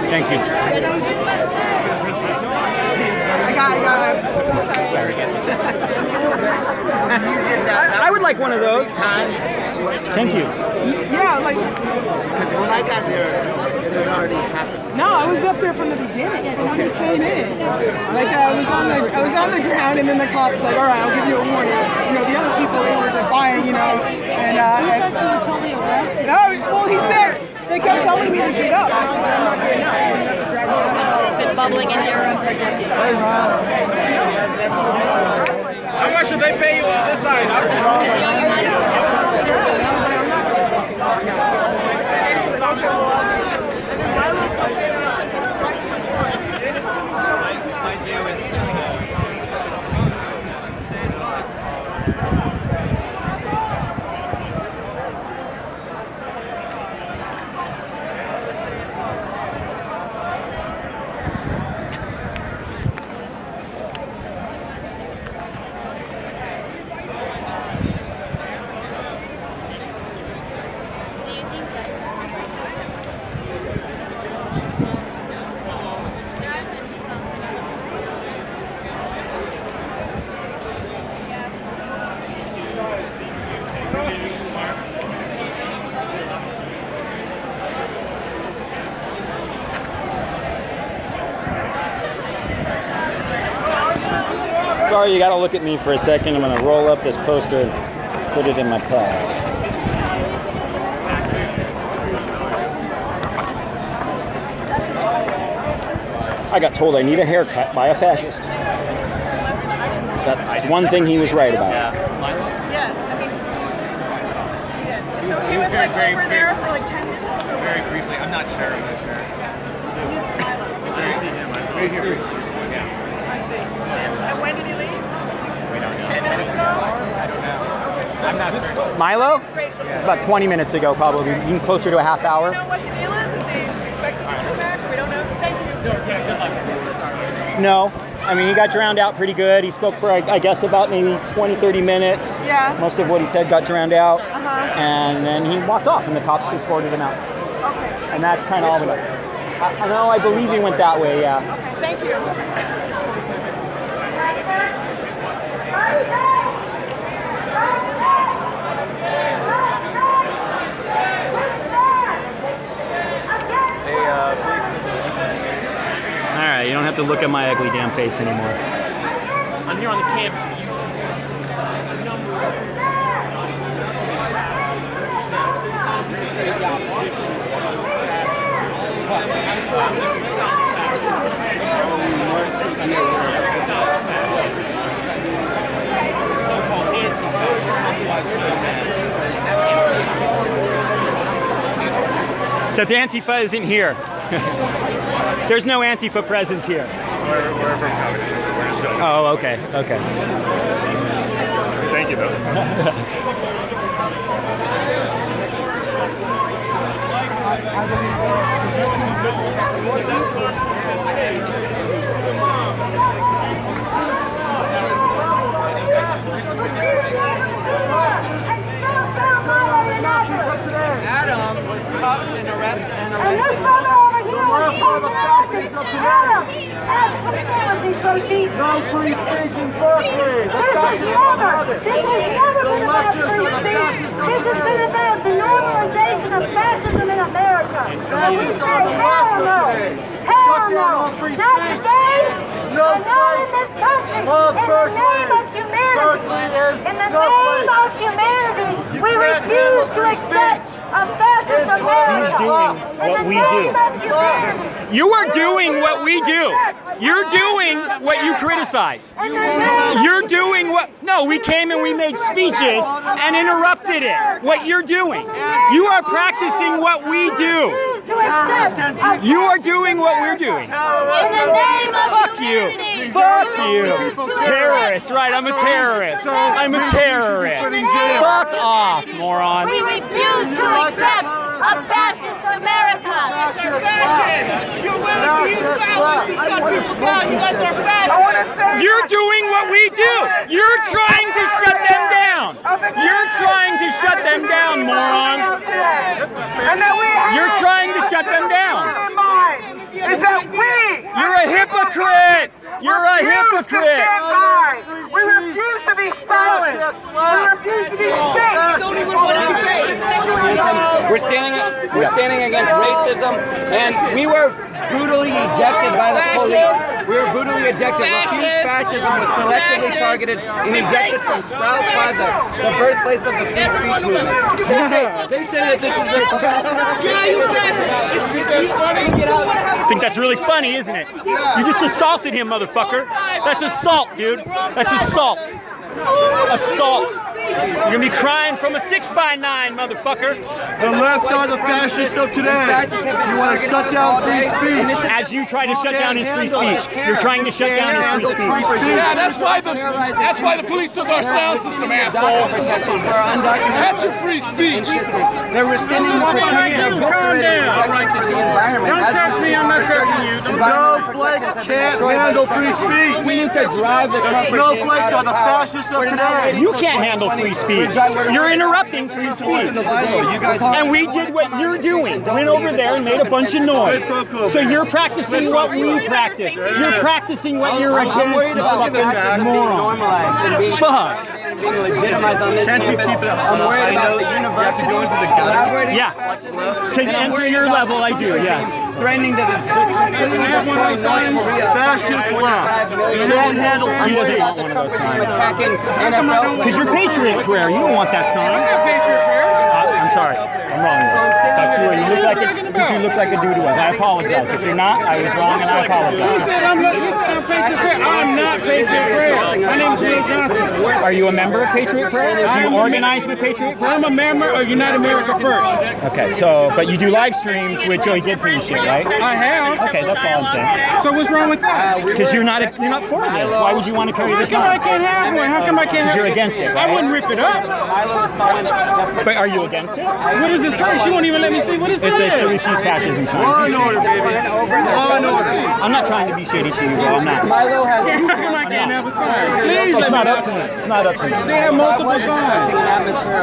Thank you. I would like one of those. Thank you. Yeah, like, because when I got there, it already happened. No, I was up there from the beginning. When I just came in. Like I was on the ground, and then the cops like, all right, I'll give you a warning. You know, the other people they were defying, you know, and I thought you were totally arrested. No, well, he said they kept telling me to get up. And I was like, I'm not getting up. It's been bubbling in Europe for decades. How much should they pay you on this side? Sorry, you gotta look at me for a second. I'm gonna roll up this poster and put it in my pile. I got told I need a haircut by a fascist. That's one thing he was right about. Yeah, I mean, so he was like over there for like 10 minutes. Very briefly, I'm not sure. Right here. I see. And when did he leave? We don't know. 10 minutes ago? I don't know. I'm not certain. Milo? It's about 20 minutes ago, probably. Even closer to a half hour. Do you know what the deal is? Is he expected to come back? We don't know. Thank you. No. I mean, he got drowned out pretty good. He spoke for, I guess, about maybe 20, 30 minutes. Yeah. Most of what he said got drowned out. And then he walked off, and the cops escorted him out. Okay. And that's kind of all we know. No, I believe he went that way, yeah. Okay, thank you. All right, you don't have to look at my ugly damn face anymore. I'm here on the campus. So-called Except Antifa isn't here. There's no Antifa presence here. We're from California. Oh, okay, okay. Thank Thank you, though. Adam was cuffed and arrested. And this brother over here was fascist. Adam, come stay with me, Sochi. No free speech in Berkeley. This has never been about free speech. This has been about the normalization of fascism in America. And we say, hell no. Hell no. Not today. And not in this country. In the name of humanity. In the name of humanity. We refuse to accept a fascist America. What we do. You are doing what we do. You're doing what you criticize. You're doing what... No, we came and we made speeches and interrupted it. What you're doing. You are practicing what we do. You are doing what we're doing. Fuck you. Fuck you. Terrorist. Right, I'm a terrorist. I'm a terrorist. Fuck off, moron. We refuse to accept a fascist America. You're willing to use violence to shut people down. You guys are fascists. You're doing what we do. You're trying to shut them down. You're trying to shut them down, moron. You're trying to shut them down. Is that You're a hypocrite. You're a hypocrite. We refuse to be silent. We refuse to be sick. Don't even want to debate. We're standing against racism, and we were brutally ejected by the police. We were brutally ejected. Refuse fascism was selectively targeted and ejected from Sprout Plaza, the birthplace of the free speech movement. They say that this is I think that's really funny, isn't it? You just assaulted him, motherfucker. That's assault, dude. That's assault. Assault. You're gonna be crying from a 6x9, motherfucker. The left are the fascists of today. You want to shut down free speech. As you try to shut down his free speech, you're trying to shut down his free speech. Yeah, that's why the police took our sound system, asshole. That's your free speech. They're rescinding the protection of protection to the environment. Don't touch me, I'm not touching you. Snowflakes can't handle free speech. We need to drive the snowflakes are the fascists of today. You can't handle free speech. You're interrupting free speech. And we did what you're doing. Went over there and made a bunch of noise. So you're practicing what we practice. You're practicing what you're against. I'm worried about being normalized and being legitimized on this campus. I'm worried about the university collaborating. Yeah. To enter your level, I do, yes. Threatening to fascist left. You can't handle He doesn't want one of those signs. Attacking NFL. Because you're Patriot Prayer. You don't want that sign. I'm sorry. I'm wrong. Thought you were. You look like because you look like a dude was. I apologize. If you're not, I was wrong and I apologize. I'm not Patriot Prayer. My name's Will Johnson. Are you a member of Patriot Prayer? Do you organize with Patriot Prayer? I'm a member of United America First. Okay, so, but you do live streams with Joey Gibson and shit, right? I have. Okay, that's all I'm saying. So what's wrong with that? Because you're not for this. Why would you want to carry this on? How come I can't have one? How come I can't have You're against it, right? I wouldn't rip it up. But are you against it? What does it say? She won't even let me see. What is it? It says to refuse fascism sign. Law and order, baby. Law and order. I'm not trying to be shady to you, bro. I'm not. Milo has. How come I can't have a sign? Please let me. It's not up to me. It's not up to me. They have multiple signs.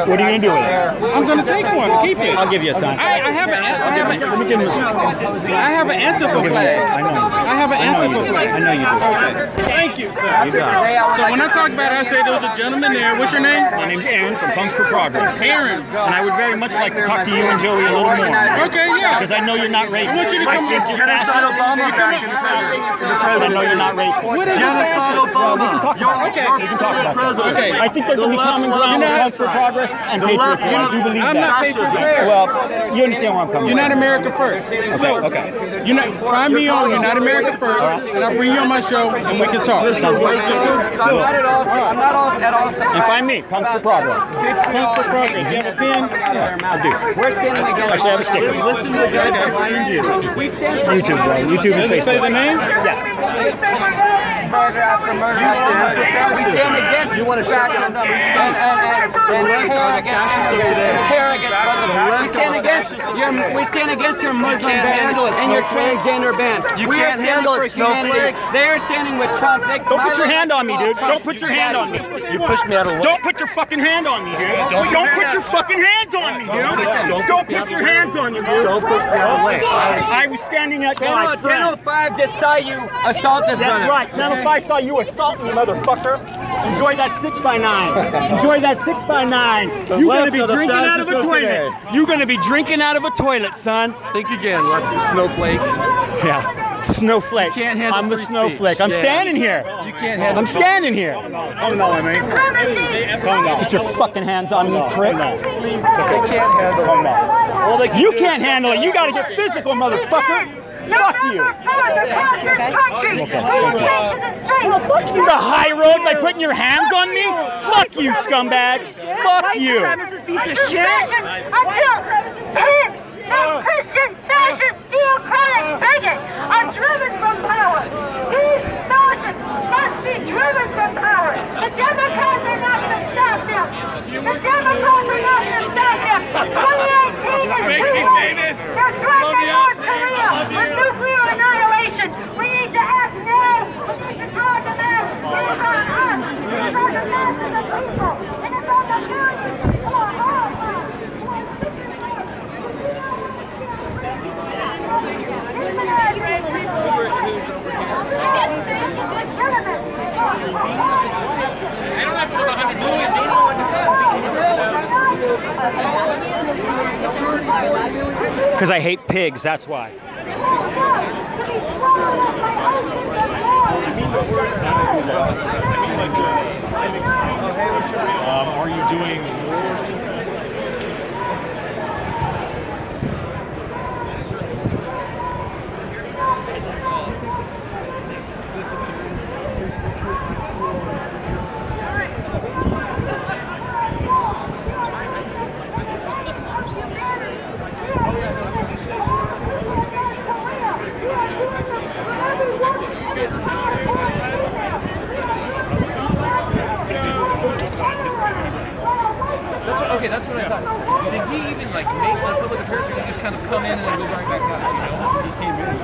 What are you gonna do with it? I'm gonna take one. Keep it. I'll give you a sign. I have an Antifa flag. I know. I have an Antifa flag. I know you do. Okay. Thank you, sir. So when I talk about it, I say there was a gentleman there. What's your name? My name's Aaron from Punks for Progress. Aaron. And I would very much like to talk to you and Joey a little more. Okay, yeah. Because I know you're not racist. I want you to come Let's get genocide Obama back in the I know you're not racist. What is genocide Obama. We can talk about Okay. We can talk about that. Okay. I think there's only common ground with Punks for Progress and Patriot Prayer. I do believe I'm that. not Patriot Prayer. Well, you understand where I'm coming from. United America First. So, find me on United America First, and I'll bring you on my show, and we can talk. So I'm not at all. And find me, Punks for Progress. Punks for Progress. You have a pen? Yeah, I do. We're standing against. Actually, I have a sticker. Listen to the guy behind you. We stand for YouTube, bro. YouTube and Does it say Facebook. the name? Yeah. murder after murder after murder. We stand against fascism and terror against Muslims. We stand against your Muslim ban and your transgender ban. You can't handle it, Snowflake. They are standing with Trump. Don't put your hand on me, dude. Don't put your hand on me. You pushed me out of the way. Don't put your fucking hand on me, dude. Don't put your fucking hands on me, dude. Don't put your hands on me, dude. Don't push me out of the way. I was standing at my friend. Channel 5 just saw you assault this brother. That's right. Channel 5 saw you assault me, motherfucker. Enjoy that 6x9. Enjoy that 6x9. You're gonna be drinking out of a toilet. You're gonna be drinking out of a toilet, son. Think again, Snowflake. Yeah. Snowflake. You can't handle I'm the free snowflake. speech. I'm standing here. You can't handle. I'm standing here. Come on, man. Put your fucking hands on me, prick. They can't handle. Come on. You can't handle it. You gotta get physical, motherfucker. Fuck you. The high road by putting your hands on me? Fuck you, scumbags. Fuck you. No Christian, fascist, theocratic bigot are driven from power. These fascists must be driven from power. The Democrats are not going to stop them. The Democrats are not going to stop them. 2018 is too late. They're threatening North Korea with nuclear annihilation. We need to act now. We need to draw the mass. It's about us. It's about the mass of the people. And it's about the millions who are horrified. Because I hate pigs, that's why. Are you doing more? Okay, that's what I thought. Did he even like make a public appearance, or did he just kind of come in and then go right back out? He came in.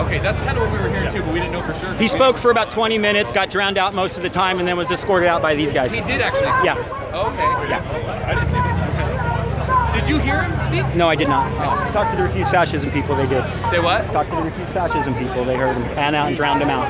Okay, that's kind of what we were hearing too, but we didn't know for sure. He spoke for about 20 minutes, got drowned out most of the time, and then was escorted out by these guys. He did actually speak? Yeah. Okay. Yeah. I didn't see that. Did you hear him speak? No, I did not. Talk to the Refuse Fascism people, they did. Say what? Talk to the Refuse Fascism people, they heard him pan out and drowned him out.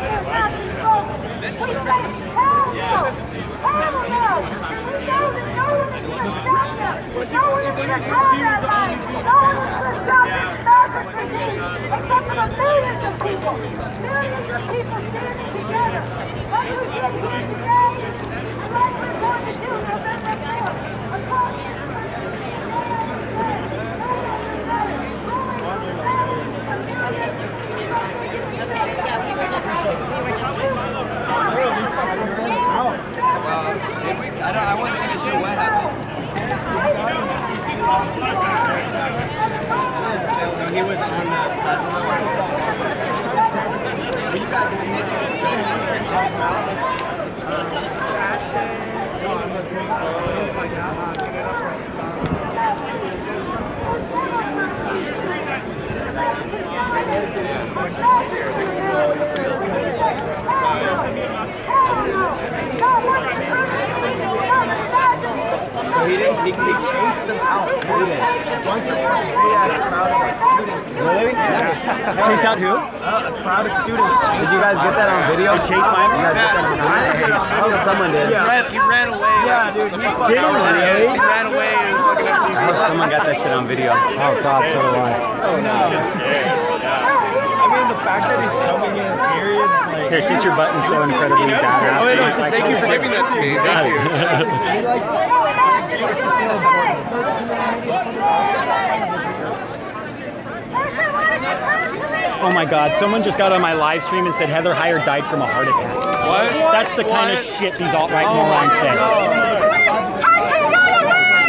I wasn't even sure what happened. So he was on the They chased them out. A bunch of big-ass crowd of like students. Really? Yeah. Chased out who? A crowd of students. Did you guys get that on video? They chased mine? You guys get that on video? Oh, someone did. Yeah. He ran away. Yeah, dude. He ran away and fucking up. I hope someone got that shit on video. Oh God, so do I. Oh no. I mean, the fact that he's coming in periods like. Here, since your button's so incredibly badass. Oh, no, thank you for giving that to me. Thank you. Oh my God, someone just got on my live stream and said Heather Heyer died from a heart attack. What? That's the kind of shit these alt-right morons say.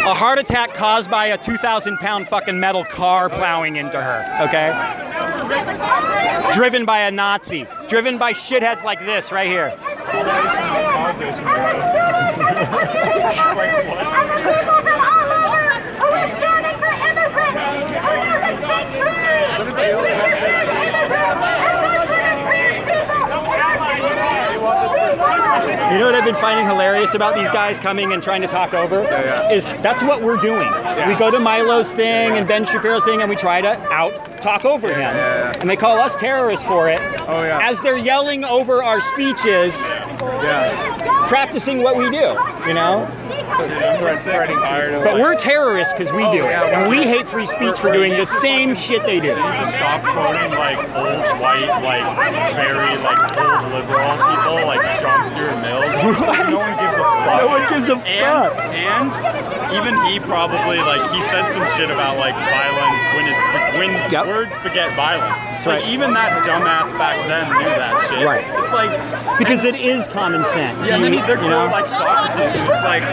A heart attack caused by a 2,000-pound fucking metal car plowing into her, okay? Driven by a Nazi. Driven by shitheads like this right here. You know what I've been finding hilarious about these guys coming and trying to talk over? Is that's what we're doing. We go to Milo's thing and Ben Shapiro's thing and we try to talk over him. And they call us terrorists for it. As they're yelling over our speeches, practicing what we do, you know? But we're terrorists because we do it. And we hate free speech for doing the same shit they do. You need to stop quoting like old white, like very like old liberal people like John Stuart Mill. No one gives a fuck. No one gives a fuck. And even he probably like he said some shit about like violence when words beget violence. That's like right. even that dumbass back then knew that shit. Right. It's like because it is common sense. Yeah, and then they're called like Socrates. And it's like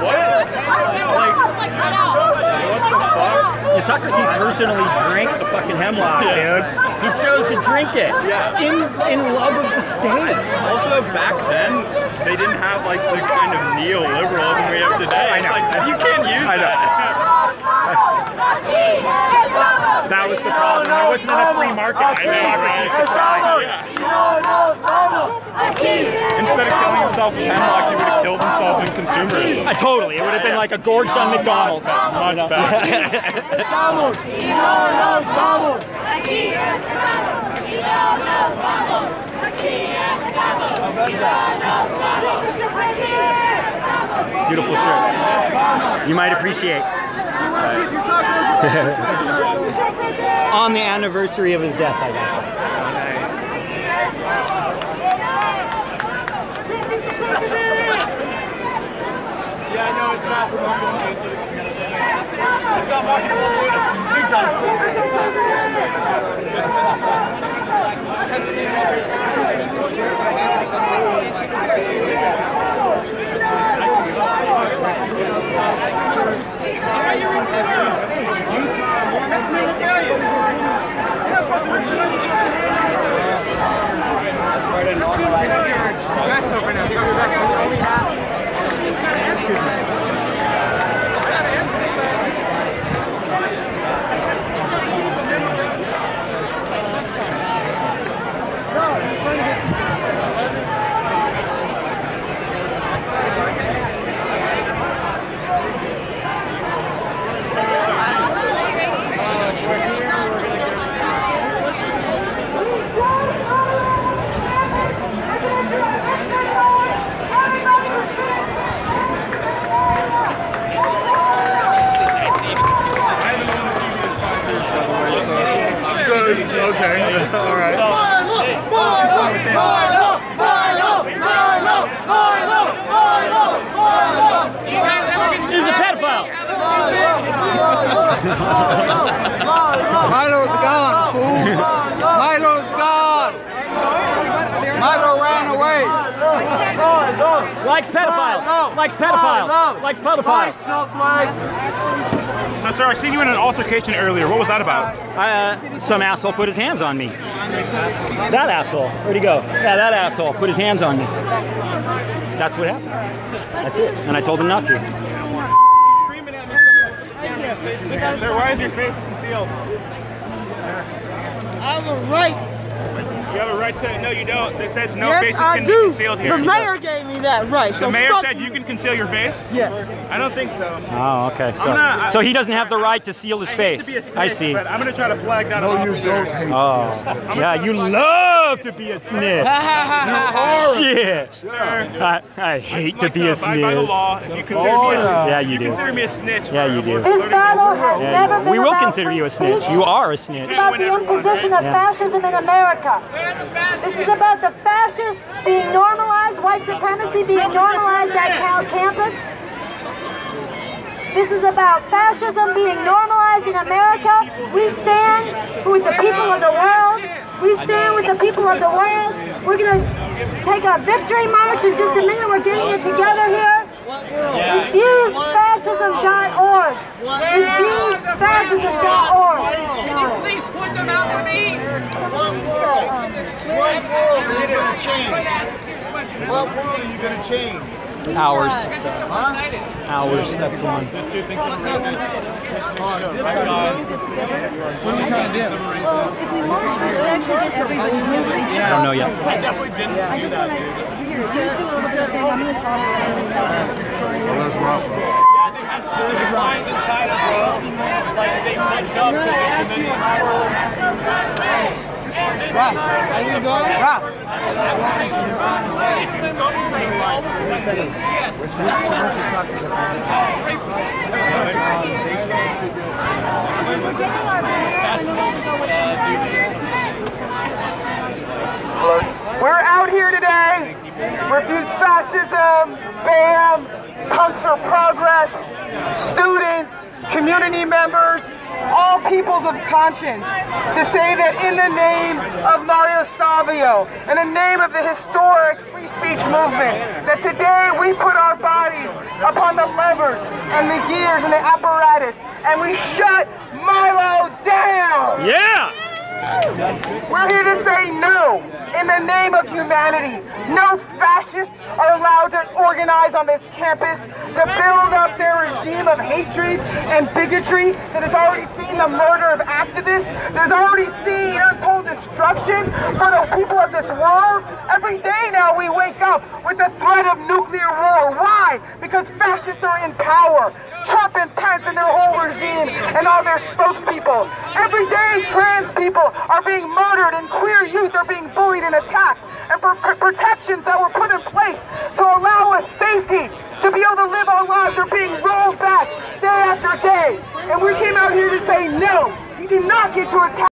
what? Like what the fuck? Yeah, Socrates personally drank the fucking hemlock, dude. He chose to drink it. In love of the state. Also, back then, they didn't have like the kind of neoliberalism we have today. I know. Like, you can't use that. That was the problem. There wasn't enough free market for Socrates to thrive. Instead of killing himself with hemlock, he would have killed himself in consumerism. Totally. It would have been like a gorged on McDonald's. Much better. Beautiful shirt. You might appreciate. On the anniversary of his death, I guess. Yeah, I know it's not promoting. It's not marketing. That's part of normalizing. Okay, all right. He's a pedophile. Milo's gone, fools. Milo's gone. Milo ran away. Likes pedophiles. Likes pedophiles. Likes pedophiles. So, sir, I seen you in an altercation earlier. What was that about? Some asshole put his hands on me. That asshole. Where'd he go? Yeah, that asshole put his hands on me. That's what happened. That's it. And I told him not to. He's screaming at me. Sir, why is your face concealed? I have a right. You have a right to. No, you don't. They said no Yes, faces I can do. be concealed here. The mayor gave me that right. The mayor said you can conceal your face? Yes. I don't think so. Oh, okay. So he doesn't have the right to seal his face. I see. But I'm going to try to flag down an officer. Oh, yeah, you love to be a snitch. Shit. I hate to be a snitch. By the law, if you consider me a, yeah, you do. consider me a snitch. Yeah, you do. This battle has never been We will about consider you a snitch. free You speech. are a snitch. It's about the imposition of fascism in America. This is about the fascists being normalized, white supremacy being normalized at Cal campus. This is about fascism being normalized in America. We stand with the people of the world. We stand with the people of the world. We're going to take a victory march in just a minute. We're getting it together here. RefuseFascism.org. Fascism.org. Please point them out for me. What world are you going to change? What world are you going to change? Hours. Huh? Hours, that's the one. This dude thinks it's so good. What are we trying to do? Well, if we want, we should actually get everybody moving. I don't know yet. I definitely didn't I just want to, here, you do a little bit of thing. I'm going to talk to them and just tell them. Well, that's rough. There's lines in China, bro. Like, they mix up because there's too many. Rough, how you doing? Rough. We're out here today. Refuse fascism, BAM, Punks for Progress, students, community members, all peoples of conscience, to say that in the name of Mario Savio, in the name of the historic free speech movement, that today we put our bodies upon the levers and the gears and the apparatus, and we shut Milo down! Yeah! We're here to say no, in the name of humanity. No fascists are allowed to organize on this campus to build up their regime of hatred and bigotry that has already seen the murder of activists, that has already seen untold destruction for the people of this world. Every day now we wake up with the threat of nuclear war. Why? Because fascists are in power. Trump and Pence and their whole regime and all their spokespeople. Every day trans people are being murdered and queer youth are being bullied and attacked. And for protections that were put in place to allow us safety to be able to live our lives are being rolled back day after day. And we came out here to say no, you do not get to attack